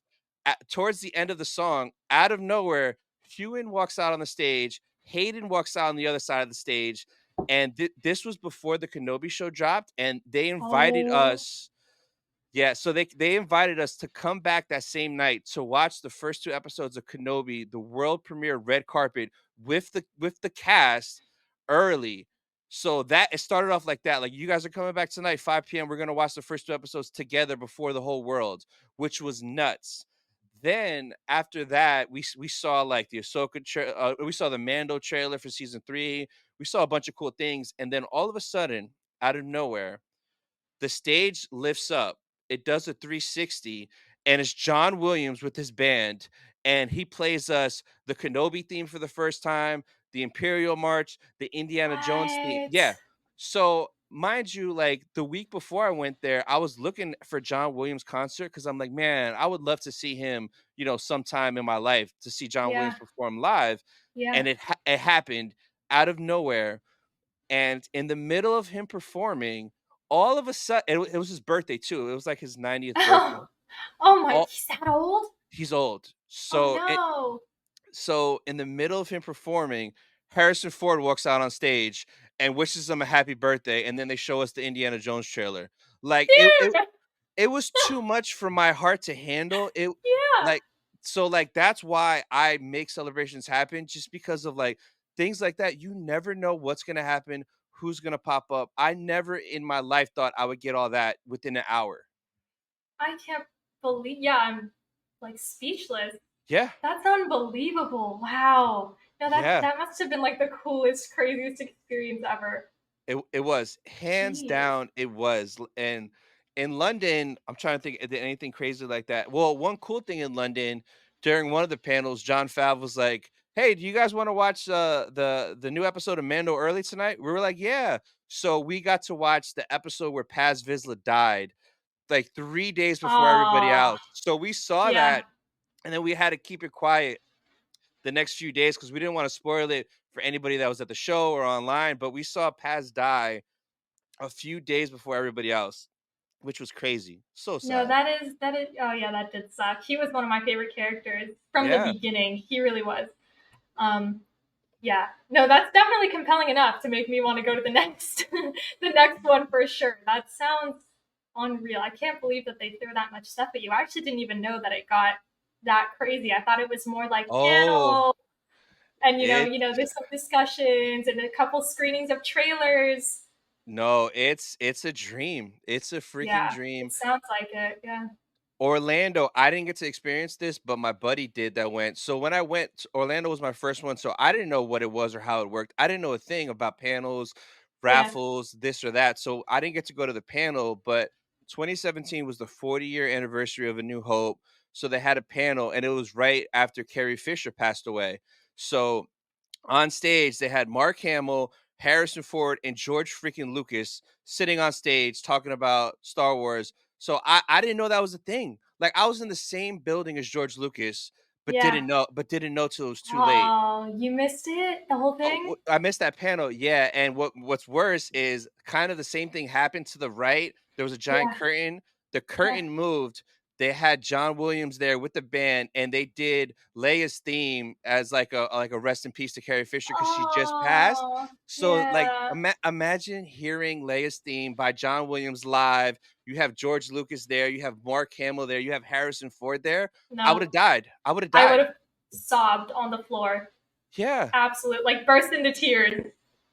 towards the end of the song, out of nowhere, Hewan walks out on the stage. Hayden walks out on the other side of the stage, and this was before the Kenobi show dropped, and they invited Oh. us. Yeah, so they invited us to come back that same night to watch the first 2 episodes of Kenobi, the world premiere red carpet with the cast early. So that it started off like that. Like, you guys are coming back tonight, 5 p.m. We're gonna watch the first 2 episodes together before the whole world, which was nuts. Then after that, we saw like the Ahsoka we saw the Mando trailer for season 3. We saw a bunch of cool things, and then all of a sudden, out of nowhere, the stage lifts up. It does a 360, and it's John Williams with his band, and he plays us the Kenobi theme for the first time, the Imperial March, the Indiana Jones theme. What? Yeah. So mind you, like the week before I went there, I was looking for John Williams concert because I'm like, man, I would love to see him, sometime in my life to see John Yeah. Williams perform live. Yeah. And it happened out of nowhere. And in the middle of him performing, all of a sudden, it was his birthday too. It was like his 90th birthday. Oh my, All he's that old? He's old. Oh So no. so in the middle of him performing, Harrison Ford walks out on stage and wishes him a happy birthday, and then they show us the Indiana Jones trailer. Like Dude. it was too much for my heart to handle. Yeah. Like like that's why I make celebrations happen, just because of like things like that. You never know what's gonna happen, who's gonna pop up. I never in my life thought I would get all that within an hour. I can't believe, yeah, I'm like speechless. Yeah. That's unbelievable. Wow. No, Yeah. that must have been like the coolest, craziest experience ever. It was hands Jeez. down. It was. And in London, I'm trying to think if there anything crazy like that. Well, one cool thing in London during one of the panels, John Favreau was like, "Hey, do you guys want to watch the new episode of Mando early tonight?" We were like, "Yeah." So we got to watch the episode where Paz Vizsla died, like 3 days before everybody Oh, else. So we saw yeah. that, and then we had to keep it quiet the next few days because we didn't want to spoil it for anybody that was at the show or online. But we saw Paz die a few days before everybody else, which was crazy. So No, sad. that is, oh yeah, that did suck. He was one of my favorite characters from the Yeah. beginning. He really was. Yeah. No, that's definitely compelling enough to make me want to go to the next, the next one for sure. That sounds unreal. I can't believe that they threw that much stuff at you. I actually didn't even know that it got that crazy. I thought it was more like Oh, panel and it there's some discussions and a couple screenings of trailers. no, it's a dream. It's a freaking Yeah, dream. it sounds like it. Yeah. Orlando, I didn't get to experience this, but my buddy did that went. So when I went, Orlando was my first one, so I didn't know what it was or how it worked. I didn't know a thing about panels, Yeah. raffles, this or that. So I didn't get to go to the panel, but 2017 was the 40-year anniversary of A New Hope. So they had a panel, and it was right after Carrie Fisher passed away. So on stage, they had Mark Hamill, Harrison Ford, and George freaking Lucas sitting on stage talking about Star Wars. So I didn't know that was a thing. Like I was in the same building as George Lucas, but Yeah. didn't know till it was too late. Oh, you missed it? The whole Oh, thing? I missed that panel. Yeah, and what's worse is kind of the same thing happened to the right. There was a giant Yeah. curtain. The Yeah. curtain moved. They had John Williams there with the band, and they did Leia's theme as like a rest in peace to Carrie Fisher because she just passed. Oh, So like yeah. imagine hearing Leia's theme by John Williams live. You have George Lucas there. You have Mark Hamill there. You have Harrison Ford there. I would No, have died. I would have I would died. have sobbed on the floor. Yeah. Absolute, like burst into tears.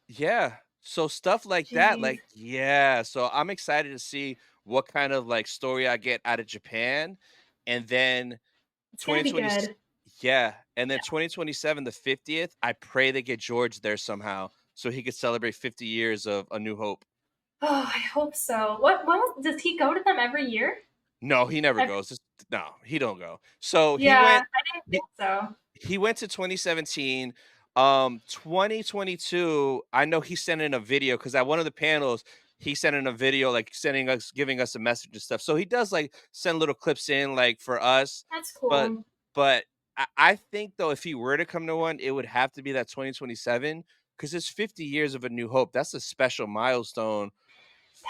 Yeah. So stuff like that, Jeez. like, yeah. So I'm excited to see what kind of like story I get out of Japan. And then It's gonna be 2020, good. yeah. And then 2027, the 50th, I pray they get George there somehow so he could celebrate 50 years of A New Hope. Oh, I hope so. Does he go to them every year? No, he never I- goes. No, he don't go. So Yeah, I didn't think so. he went to 2017. 2022, I know he sent in a video because at one of the panels he sent in a video like giving us a message and stuff. So he does like send little clips in like for us. That's But cool. I think though if he were to come to one, it would have to be that 2027 because it's 50 years of A New Hope. That's a special milestone.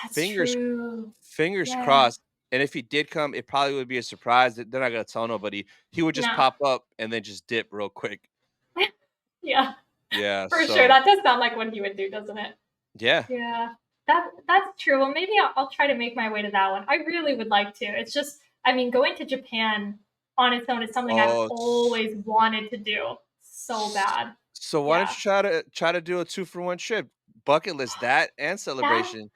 That's Fingers true. fingers Yeah. crossed. And if he did come, it probably would be a surprise. They're not gonna tell nobody. He would just No. pop up and then just dip real quick. Yeah. Yeah, For so sure. That does sound like what he would do, doesn't it? yeah. Yeah. That's true. Well, maybe I'll try to make my way to that one. I really would like to. It's just, I mean, going to Japan on its own is something I've Oh, always wanted to do so bad. so why Yeah. don't you try to do a 2-for-1 trip? Bucket list that and celebration.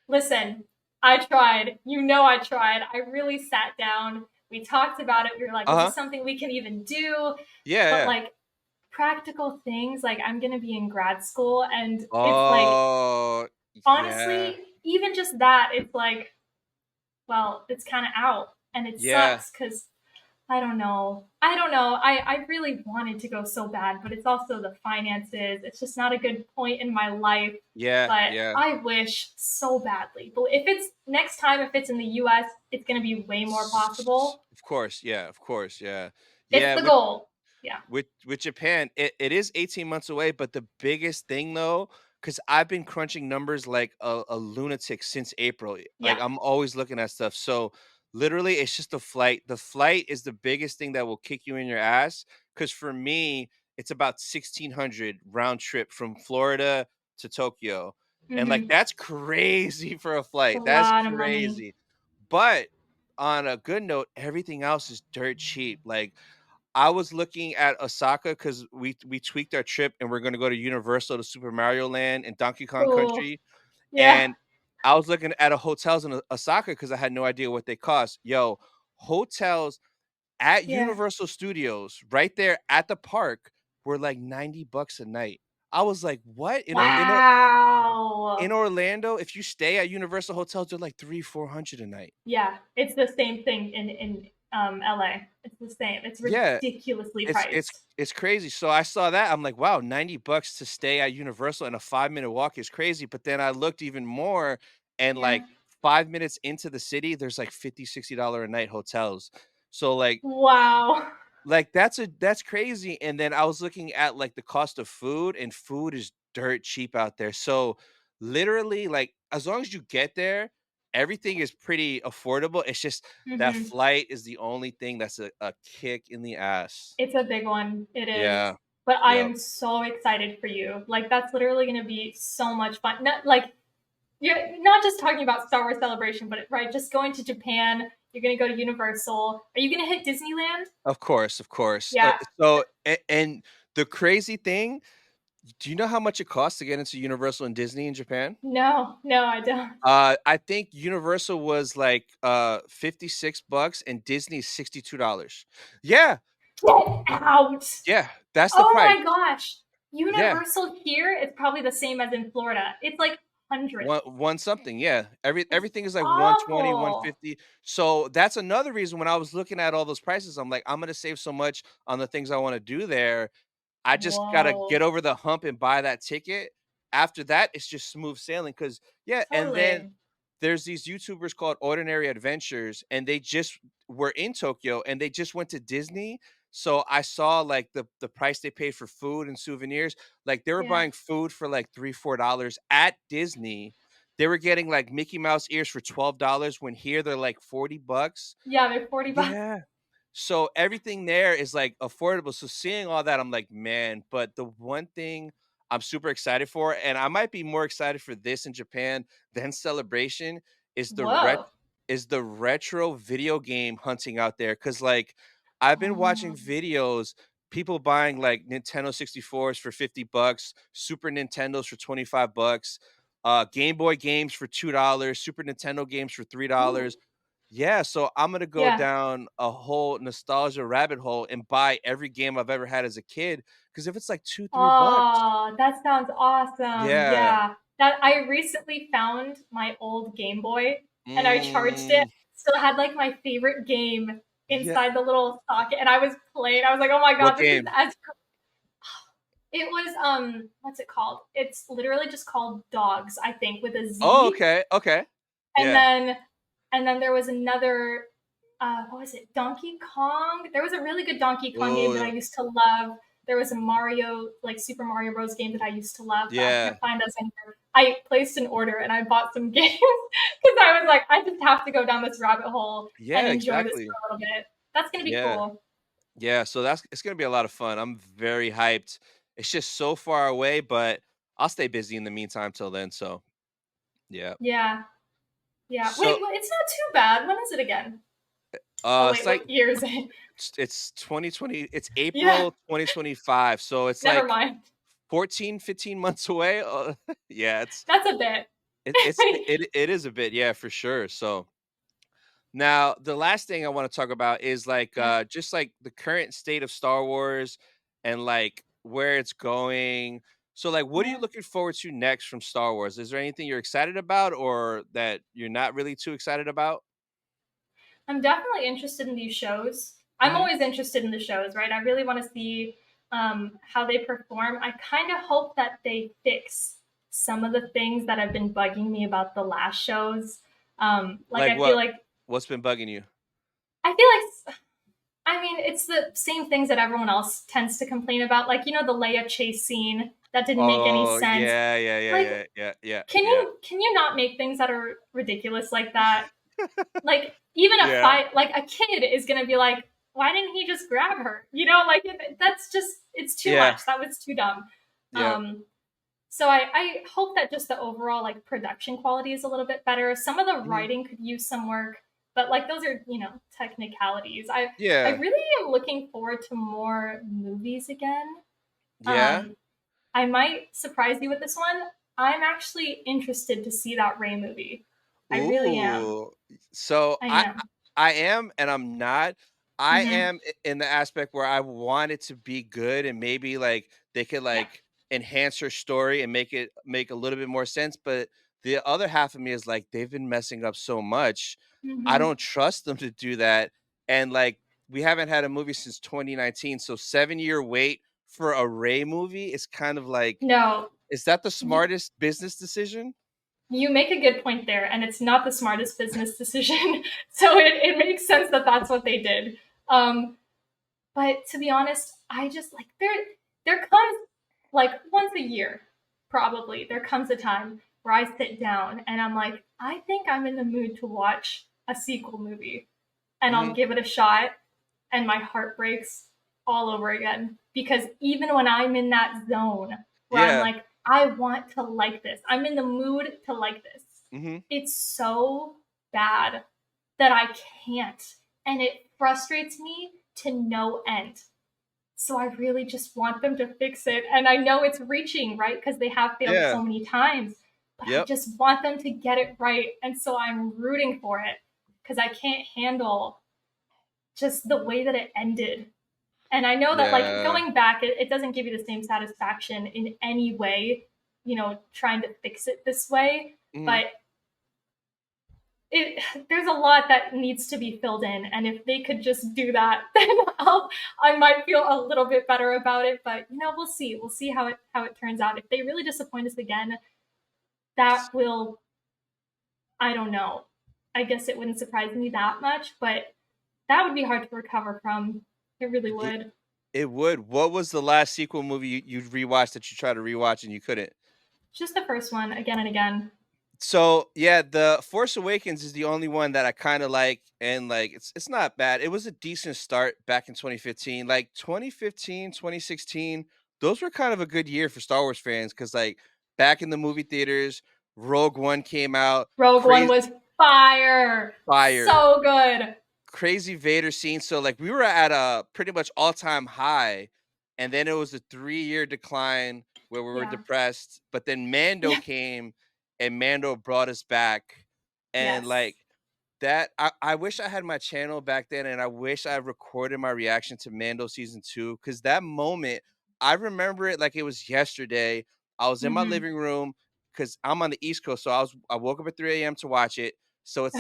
Listen, I tried. You know I tried. I really sat down. We talked about it. We were like, is this something we can even do? Yeah, But yeah. like practical things, like I'm gonna be in grad school and it's like Oh, yeah. honestly, even just that, it's like, well, it's kind of out and it Yeah. sucks because I don't know. I really wanted to go so bad, but it's also the finances. It's just not a good point in my life. Yeah, But yeah. I wish so badly. But if it's next time, if it's in the US, it's going to be way more possible. Of course, yeah, of course, yeah. It's Yeah, the goal. Yeah. with Japan, it is 18 months away, but the biggest thing though, because I've been crunching numbers like a lunatic since April. Like Yeah. I'm always looking at stuff. So literally it's just the flight. The flight is the biggest thing that will kick you in your ass. Cause for me, it's about 1600 round trip from Florida to Tokyo. And like Mm-hmm. that's crazy for a It's a flight. That's lot of money. crazy. But on a good note, everything else is dirt cheap. Like I was looking at Osaka because we tweaked our trip and we're gonna go to Universal, to Super Mario Land, and Donkey Kong Cool. Country. Yeah. And I was looking at hotels in Osaka because I had no idea what they cost. Yo, hotels at Yeah. Universal Studios, right there at the park, were like $90 a night. I was like, what? In Wow. Orlando, if you stay at Universal hotels, they're like 300-400 a night. Yeah. It's the same thing in LA. It's the same. It's Yeah. ridiculously It's it's priced. it's crazy. So I saw that. I'm like, wow, $90 to stay at Universal and a 5-minute walk is crazy. But then I looked even more and Yeah. like 5 minutes into the city, there's like $50-$60 a night hotels. So Wow. that's crazy. And then I was looking at like the cost of food, and food is dirt cheap out there. So literally, like as long as you get there, everything is pretty affordable. It's just that Hmm. flight is the only thing that's a kick in the ass. It's a big one. It is. Yeah. But I Yep. am so excited for you. Like that's literally going to be so much fun. Not like you're not just talking about Star Wars Celebration, but right, just going to Japan. You're going to go to Universal. Are you going to hit Disneyland? Of course, of course. Yeah. And the crazy thing, do you know how much it costs to get into Universal and Disney in Japan? No, I don't. I think Universal was like $56 and Disney $62. Yeah, Get out. yeah, that's the Oh price. my gosh. Yeah. Universal here is probably the same as in Florida. It's like hundreds. One something, yeah. It's Everything is like 120, awful. 150. So that's another reason when I was looking at all those prices, I'm like, I'm gonna save so much on the things I want to do there. I just gotta get Whoa. over the hump and buy that ticket. After that, it's just smooth sailing. Cause yeah, and then Totally. there's these YouTubers called Ordinary Adventures, and they just were in Tokyo and they just went to Disney. So I saw like the price they paid for food and souvenirs. Like they were Yeah. buying food for like $3-4 at Disney. They were getting like Mickey Mouse ears for $12 when here they're like $40. Yeah, they're 40 bucks. Yeah. So everything there is like affordable. So seeing all that, I'm like, man, but the one thing I'm super excited for, and I might be more excited for this in Japan than Celebration, is Whoa. the retro video game hunting out there. Cause like I've been watching Oh, videos, people buying like Nintendo 64s for $50, Super Nintendos for $25, Game Boy games for $2, Super Nintendo games for $3. ooh. Yeah, so I'm gonna go Yeah. down a whole nostalgia rabbit hole and buy every game I've ever had as a kid. Because if it's like 2-3 bucks, Oh, that sounds awesome. yeah. Yeah. That I recently found my old Game Boy and I charged it. Mm, Still had like my favorite game yeah. inside the little socket and I was playing. I was like, "Oh my god, What this is game? as it was what's it called? It's literally just called Dogs, I think, with a Oh, Z. okay, okay. And Yeah. then there was another what was it? Donkey Kong. There was a really good Donkey Kong game that I Oh, used to love. There was a Mario, like Super Mario Bros. Game that I used to love, but I yeah, can't find those anymore. I placed an order and I bought some games because I was like, I just have to go down this rabbit hole and yeah, enjoy this exactly. for a little bit. That's gonna be Yeah, cool. yeah. So it's gonna be a lot of fun. I'm very hyped. It's just so far away, but I'll stay busy in the meantime till then. So yeah. Yeah, yeah. Wait, So it's not too bad. When is it again? Oh it's wait, like what year is it? it's 2020, it's Yeah, April 2025. So it's never like mind. 14, 15 months away. Yeah, That's a bit. it is a bit, yeah, for sure. So now the last thing I want to talk about is like Yeah, just like the current state of Star Wars and like where it's going. So like what are you yeah. looking forward to next from Star Wars? Is there anything you're excited about or that you're not really too excited about? I'm definitely interested in these shows. I'm always interested in the shows, right? I really want to see how they perform. I kind of hope that they fix some of the things that have been bugging me about the last shows. Like I feel what? like What's been bugging you? I mean, it's the same things that everyone else tends to complain about. Like, you know, the Leia chase scene that didn't make any Oh, sense. Like, yeah. can you not make things that are ridiculous like that? Like, even a Yeah. fight, like a kid is gonna be like, why didn't he just grab her? You know, like that's just it's too Yeah. much. That was too dumb. Yeah. So I hope that just the overall like production quality is a little bit better. Some of the writing could use some work, but like those are, you know, technicalities. I really am looking forward to more movies again. Yeah. I might surprise you with this one. I'm actually interested to see that Rey movie. I really am. Ooh. So I I am and I'm not. I am. am in the aspect where I want it to be good and maybe like they could like enhance her story and make it make a little bit more sense. But the other half of me is like they've been messing up so much. I don't trust them to do that. And like we haven't had a movie since 2019. So 7-year wait for a Ray movie is kind of like No, is that the smartest business decision? you make a good point there, and it's not the smartest business decision. So it makes sense that that's what they did. But to be honest, I just like there comes like once a year, probably there comes a time where I sit down and I'm like, I think I'm in the mood to watch a sequel movie, and I'll give it a shot, and my heart breaks all over again because even when I'm in that zone where I'm like, I want to like this, I'm in the mood to like this. It's so bad that I can't, and it frustrates me to no end. So I really just want them to fix it. And I know it's reaching, right? Because they have failed so many times. But I just want them to get it right. And so I'm rooting for it because I can't handle just the way that it ended. And I know that like going back, it doesn't give you the same satisfaction in any way, you know, trying to fix it this way. But there's a lot that needs to be filled in, and if they could just do that, then I might feel a little bit better about it. But you know, we'll see how it turns out. If they really disappoint us again, that will, I don't know. I guess it wouldn't surprise me that much, but that would be hard to recover from. It really would. It would. What was the last sequel movie you rewatched that you tried to rewatch and you couldn't? Just the first one, again and again. So yeah, the Force Awakens is the only one that I kind of like, and like it's not bad. It was a decent start back in 2015. Like 2015, 2016, those were kind of a good year for Star Wars fans because like back in the movie theaters, Rogue One came out. Rogue One was fire. So good. Crazy Vader scene. So like we were at a pretty much all-time high, and then it was a 3-year decline where we were depressed. But then Mando came, and Mando brought us back. And like that, I wish I had my channel back then, and I wish I recorded my reaction to Mando season 2, because that moment, I remember it like it was yesterday. I was in my living room because I'm on the East Coast, so I woke up at 3 a.m. to watch it. So it's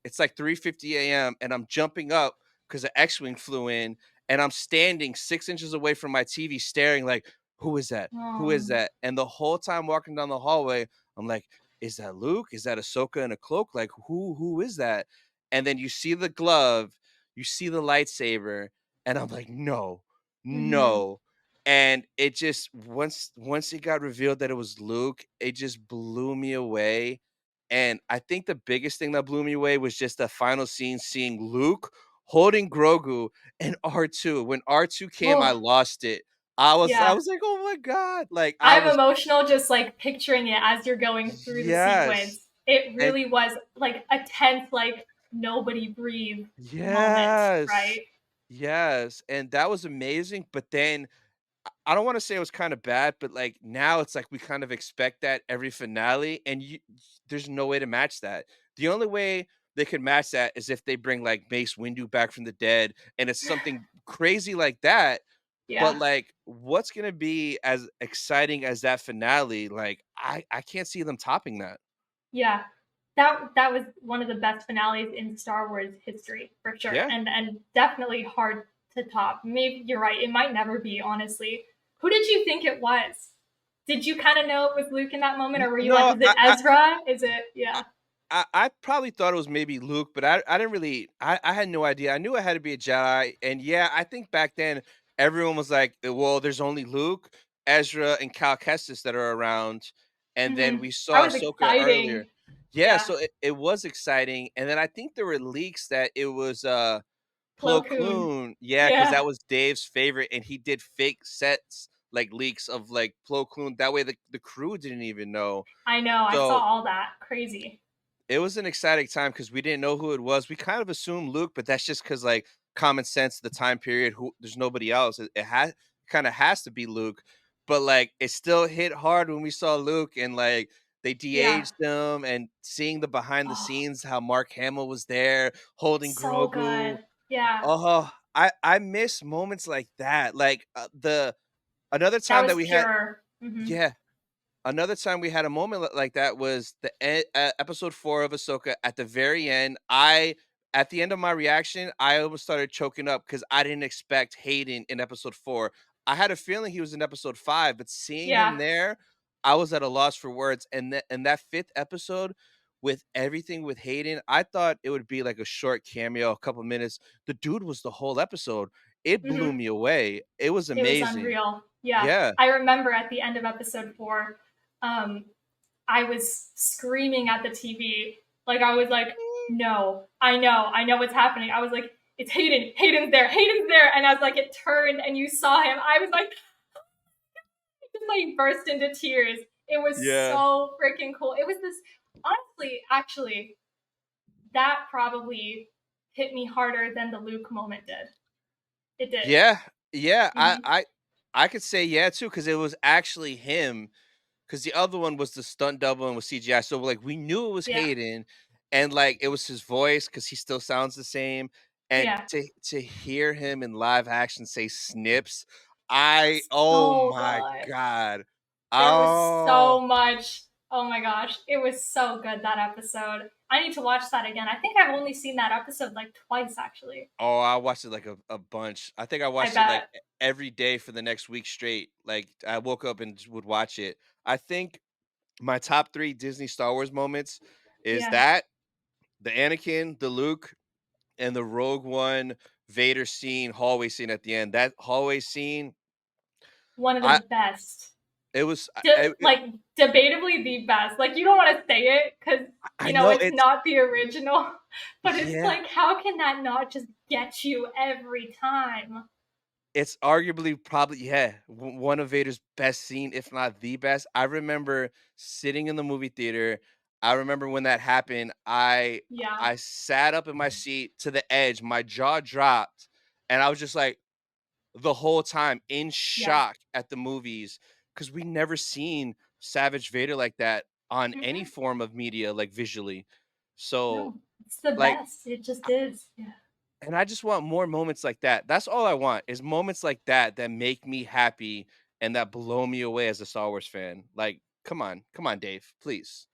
it's like 3:50 a.m. and I'm jumping up because an X-wing flew in, and I'm standing 6 inches away from my TV, staring like, "Who is that? Who is that?" And the whole time walking down the hallway, I'm like, "Is that Luke? Is that Ahsoka in a cloak? Like, who is that?" And then you see the glove, you see the lightsaber, and I'm like, "No, no." And it just once it got revealed that it was Luke, it just blew me away. And I think the biggest thing that blew me away was just the final scene, seeing Luke holding Grogu and R2. When R2 came, I lost it. I was like, "Oh my God." Like I'm emotional just like picturing it as you're going through the sequence. It really and, was like a tense, like nobody breathe moment, right? Yes. And that was amazing. But then I don't want to say it was kind of bad, but like now it's like we kind of expect that every finale, and there's no way to match that. The only way they could match that is if they bring like Mace Windu back from the dead, and it's something crazy like that. But like, what's gonna be as exciting as that finale? Like, I can't see them topping that. Yeah. that was one of the best finales in Star Wars history for sure, Yeah. and definitely hard to top. Maybe you're right; it might never be. Honestly, who did you think it was? Did you kind of know it was Luke in that moment, or were you No, like, is it Ezra? Is it I probably thought it was maybe Luke, but I didn't really I had no idea. I knew it had to be a Jedi, and yeah, I think back then everyone was like, well, there's only Luke, Ezra, and Cal Kestis that are around, and then we That saw was Ahsoka earlier. exciting. Yeah, Yeah, so it was exciting, and then I think there were leaks that it was Plo Plo Koon. Koon, yeah, because Yeah. that was Dave's favorite, and he did fake sets like leaks of like Plo Koon. That way the crew didn't even know. I know. I saw So all that. Crazy. it was an exciting time because we didn't know who it was. We kind of assumed Luke, but that's just because like common sense, the time period. Who there's nobody else. It has kind of has to be Luke, but like it still hit hard when we saw Luke and like they Yeah. de-aged him and seeing the behind the Oh, scenes how Mark Hamill was there holding so Grogu. good. Yeah. Oh, I miss moments like that. Like the another That time that was we had, pure. yeah, another time we had a moment like that was the episode 4 of Ahsoka at the very end. At the end of my reaction, I almost started choking up because I didn't expect Hayden in episode 4. I had a feeling he was in episode 5, but seeing him Yeah. there, I was at a loss for words. And that 5th episode with everything with Hayden, I thought it would be like a short cameo, a couple minutes. The dude was the whole episode. It blew hmm me away. It was It was amazing. unreal. Yeah. Yeah. I remember at the end of episode 4, um, I was screaming at the TV. Like, I was like, no, I know what's happening. I was like, it's Hayden. Hayden's there. Hayden's there. And I was like, it turned and you saw him. I was like, just like burst into tears. It was Yeah. so freaking cool. It was this, honestly, actually, that probably hit me harder than the Luke moment did. It did. Yeah, yeah, Mhm. I could say yeah too, because it was actually him. Because the other one was the stunt double and was CGI. So like we knew it was Yeah. Hayden, and like it was his voice because he still sounds the same. And Yeah. to hear him in live action say snips, oh So my good. god, There was oh so much. Oh my gosh. It was so good, that episode. I need to watch that again. I think I've only seen that episode like twice, actually. oh I watched it like a bunch. I think I I watched it like bet. every day for the next week straight. Like I woke up and just would watch it. I think my top 3 Disney Star Wars moments is Yeah. that, the Anakin, the Luke, and the Rogue One Vader scene, hallway scene at the end. That hallway scene, One of I the best. it was Like, debatably the best. Like, you don't want to say it because, I know it's it's not the original. But it's yeah, like, how can that not just get you every time? it's arguably probably one of Vader's best scene, if not the best. I remember sitting in the movie theater. I remember when that happened. Yeah. I sat up in my seat to the edge. My jaw dropped, and I was just like, the whole time in Yeah. shock at the movies because we never seen Savage Vader like that on any hmm form of media, like visually. So, No, it's the like, best. It just is. Yeah. and I just want more moments like that. That's all I want is moments like that that make me happy and that blow me away as a Star Wars fan. Like, come on, Dave, please.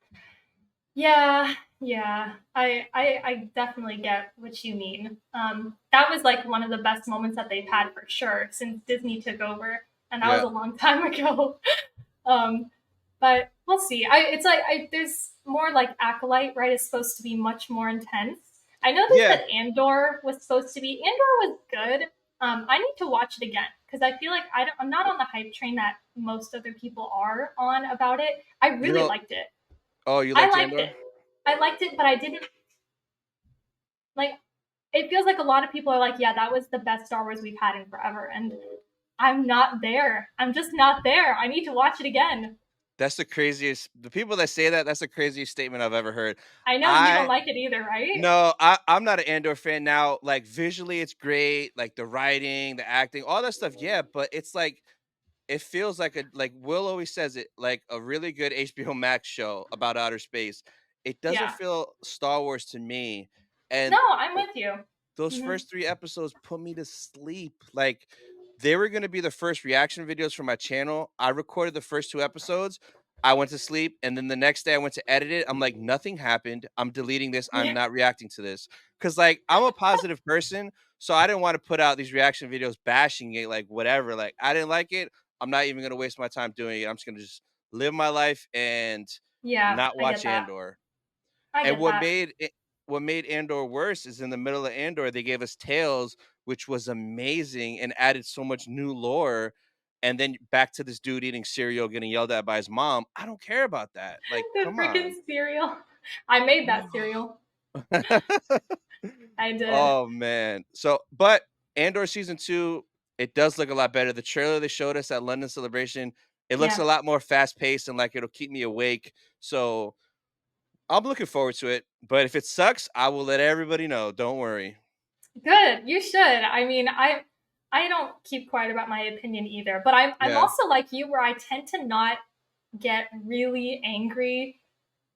Yeah, yeah. I definitely get what you mean. That was like one of the best moments that they've had for sure since Disney took over, and that was Yeah, a long time ago. um, but we'll see. It's like there's more like Acolyte, right? Is supposed to be much more intense. I know they yeah. said Andor was supposed to be. Andor was good. I need to watch it again because I feel like I'm not on the hype train that most other people are on about it. I You really know, liked it. oh, you I liked liked Andor? it. I liked it, but I didn't like. It feels like a lot of people are like, "Yeah, that was the best Star Wars we've had in forever," and I'm not there. I'm just not there. I need to watch it again. That's the craziest. The people that say that, that's the craziest statement I've ever heard. I know you don't I like it either, right? No, I'm not an Andor fan now. Like visually, it's great. Like the writing, the acting, all that stuff. Yeah, but it's like it feels like like Will always says it, like a really good HBO Max show about outer space. It doesn't Yeah. feel Star Wars to me, No, and I'm with you. those hmm first 3 episodes put me to sleep. Like they were gonna be the first reaction videos for my channel. I recorded the first 2 episodes. I went to sleep, and then the next day I went to edit it. I'm like, nothing happened. I'm deleting this. I'm Yeah. not reacting to this. Cause like I'm a positive person. So I didn't want to put out these reaction videos bashing it, like whatever. Like I didn't like it. I'm not even gonna waste my time doing it. I'm just gonna just live my life and Yeah, not I get watch that. Andor. I And get that. what made Andor worse is in the middle of Andor, they gave us Tales, which was amazing and added so much new lore. And then back to this dude eating cereal, getting yelled at by his mom. I don't care about that. Like, The come freaking on. cereal. I made that cereal. I did. Oh man. So, but Andor season 2, it does look a lot better. The trailer they showed us at London Celebration, it looks Yeah. a lot more fast paced and like it'll keep me awake. So I'm looking forward to it. But if it sucks, I will let everybody know. Don't worry. Good. You should. I mean, I don't keep quiet about my opinion either, but I'm Yeah. also like you where I tend to not get really angry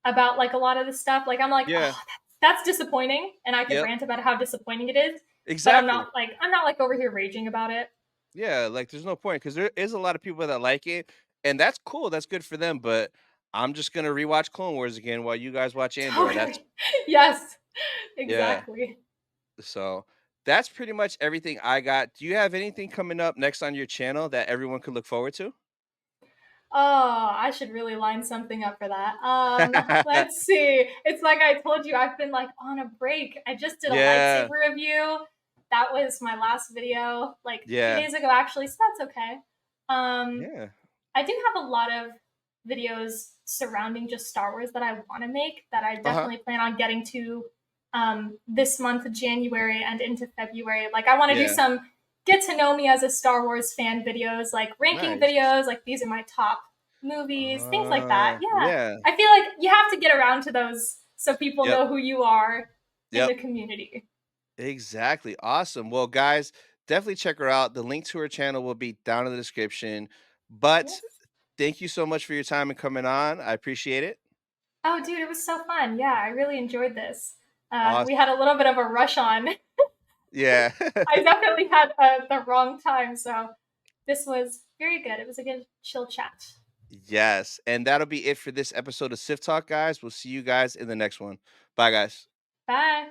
about like a lot of the stuff. Like I'm like, Yeah. oh, that's disappointing, and I could Yep. rant about how disappointing it is, but Exactly. I'm not like over here raging about it. Yeah, like there's no point because there is a lot of people that like it, and that's cool. That's good for them. But I'm just gonna rewatch Clone Wars again while you guys watch Andor. That's Totally. Yes. yeah. Exactly. So that's pretty much everything I got. Do you have anything coming up next on your channel that everyone can look forward to? Oh, I should really line something up for that. Let's see. It's like I told you, I've been like on a break. I just did a Yeah, lightsaber review. That was my last video, like a few yeah, days ago, actually, so that's okay. Um, yeah. I do have a lot of videos surrounding just Star Wars that I want to make that I Uh-huh. definitely plan on getting to this month, January, and into February. Like, I want to do Yeah. some get to know me as a Star Wars fan videos, like ranking Nice. videos, like these are my top movies, things like that. Yeah. Yeah. I feel like you have to get around to those so people Yep. know who you are in Yep. the community. Exactly. Awesome. Well, guys, definitely check her out. The link to her channel will be down in the description. But Yes. thank you so much for your time and coming on. I appreciate it. Oh, dude, it was so fun. Yeah, I really enjoyed this. We Awesome. had a little bit of a rush on. Yeah. I definitely had the wrong time, so this was very good. It was a good chill chat. Yes. And that'll be it for this episode of Sith Talk, guys. We'll see you guys in the next one. Bye, guys. Bye.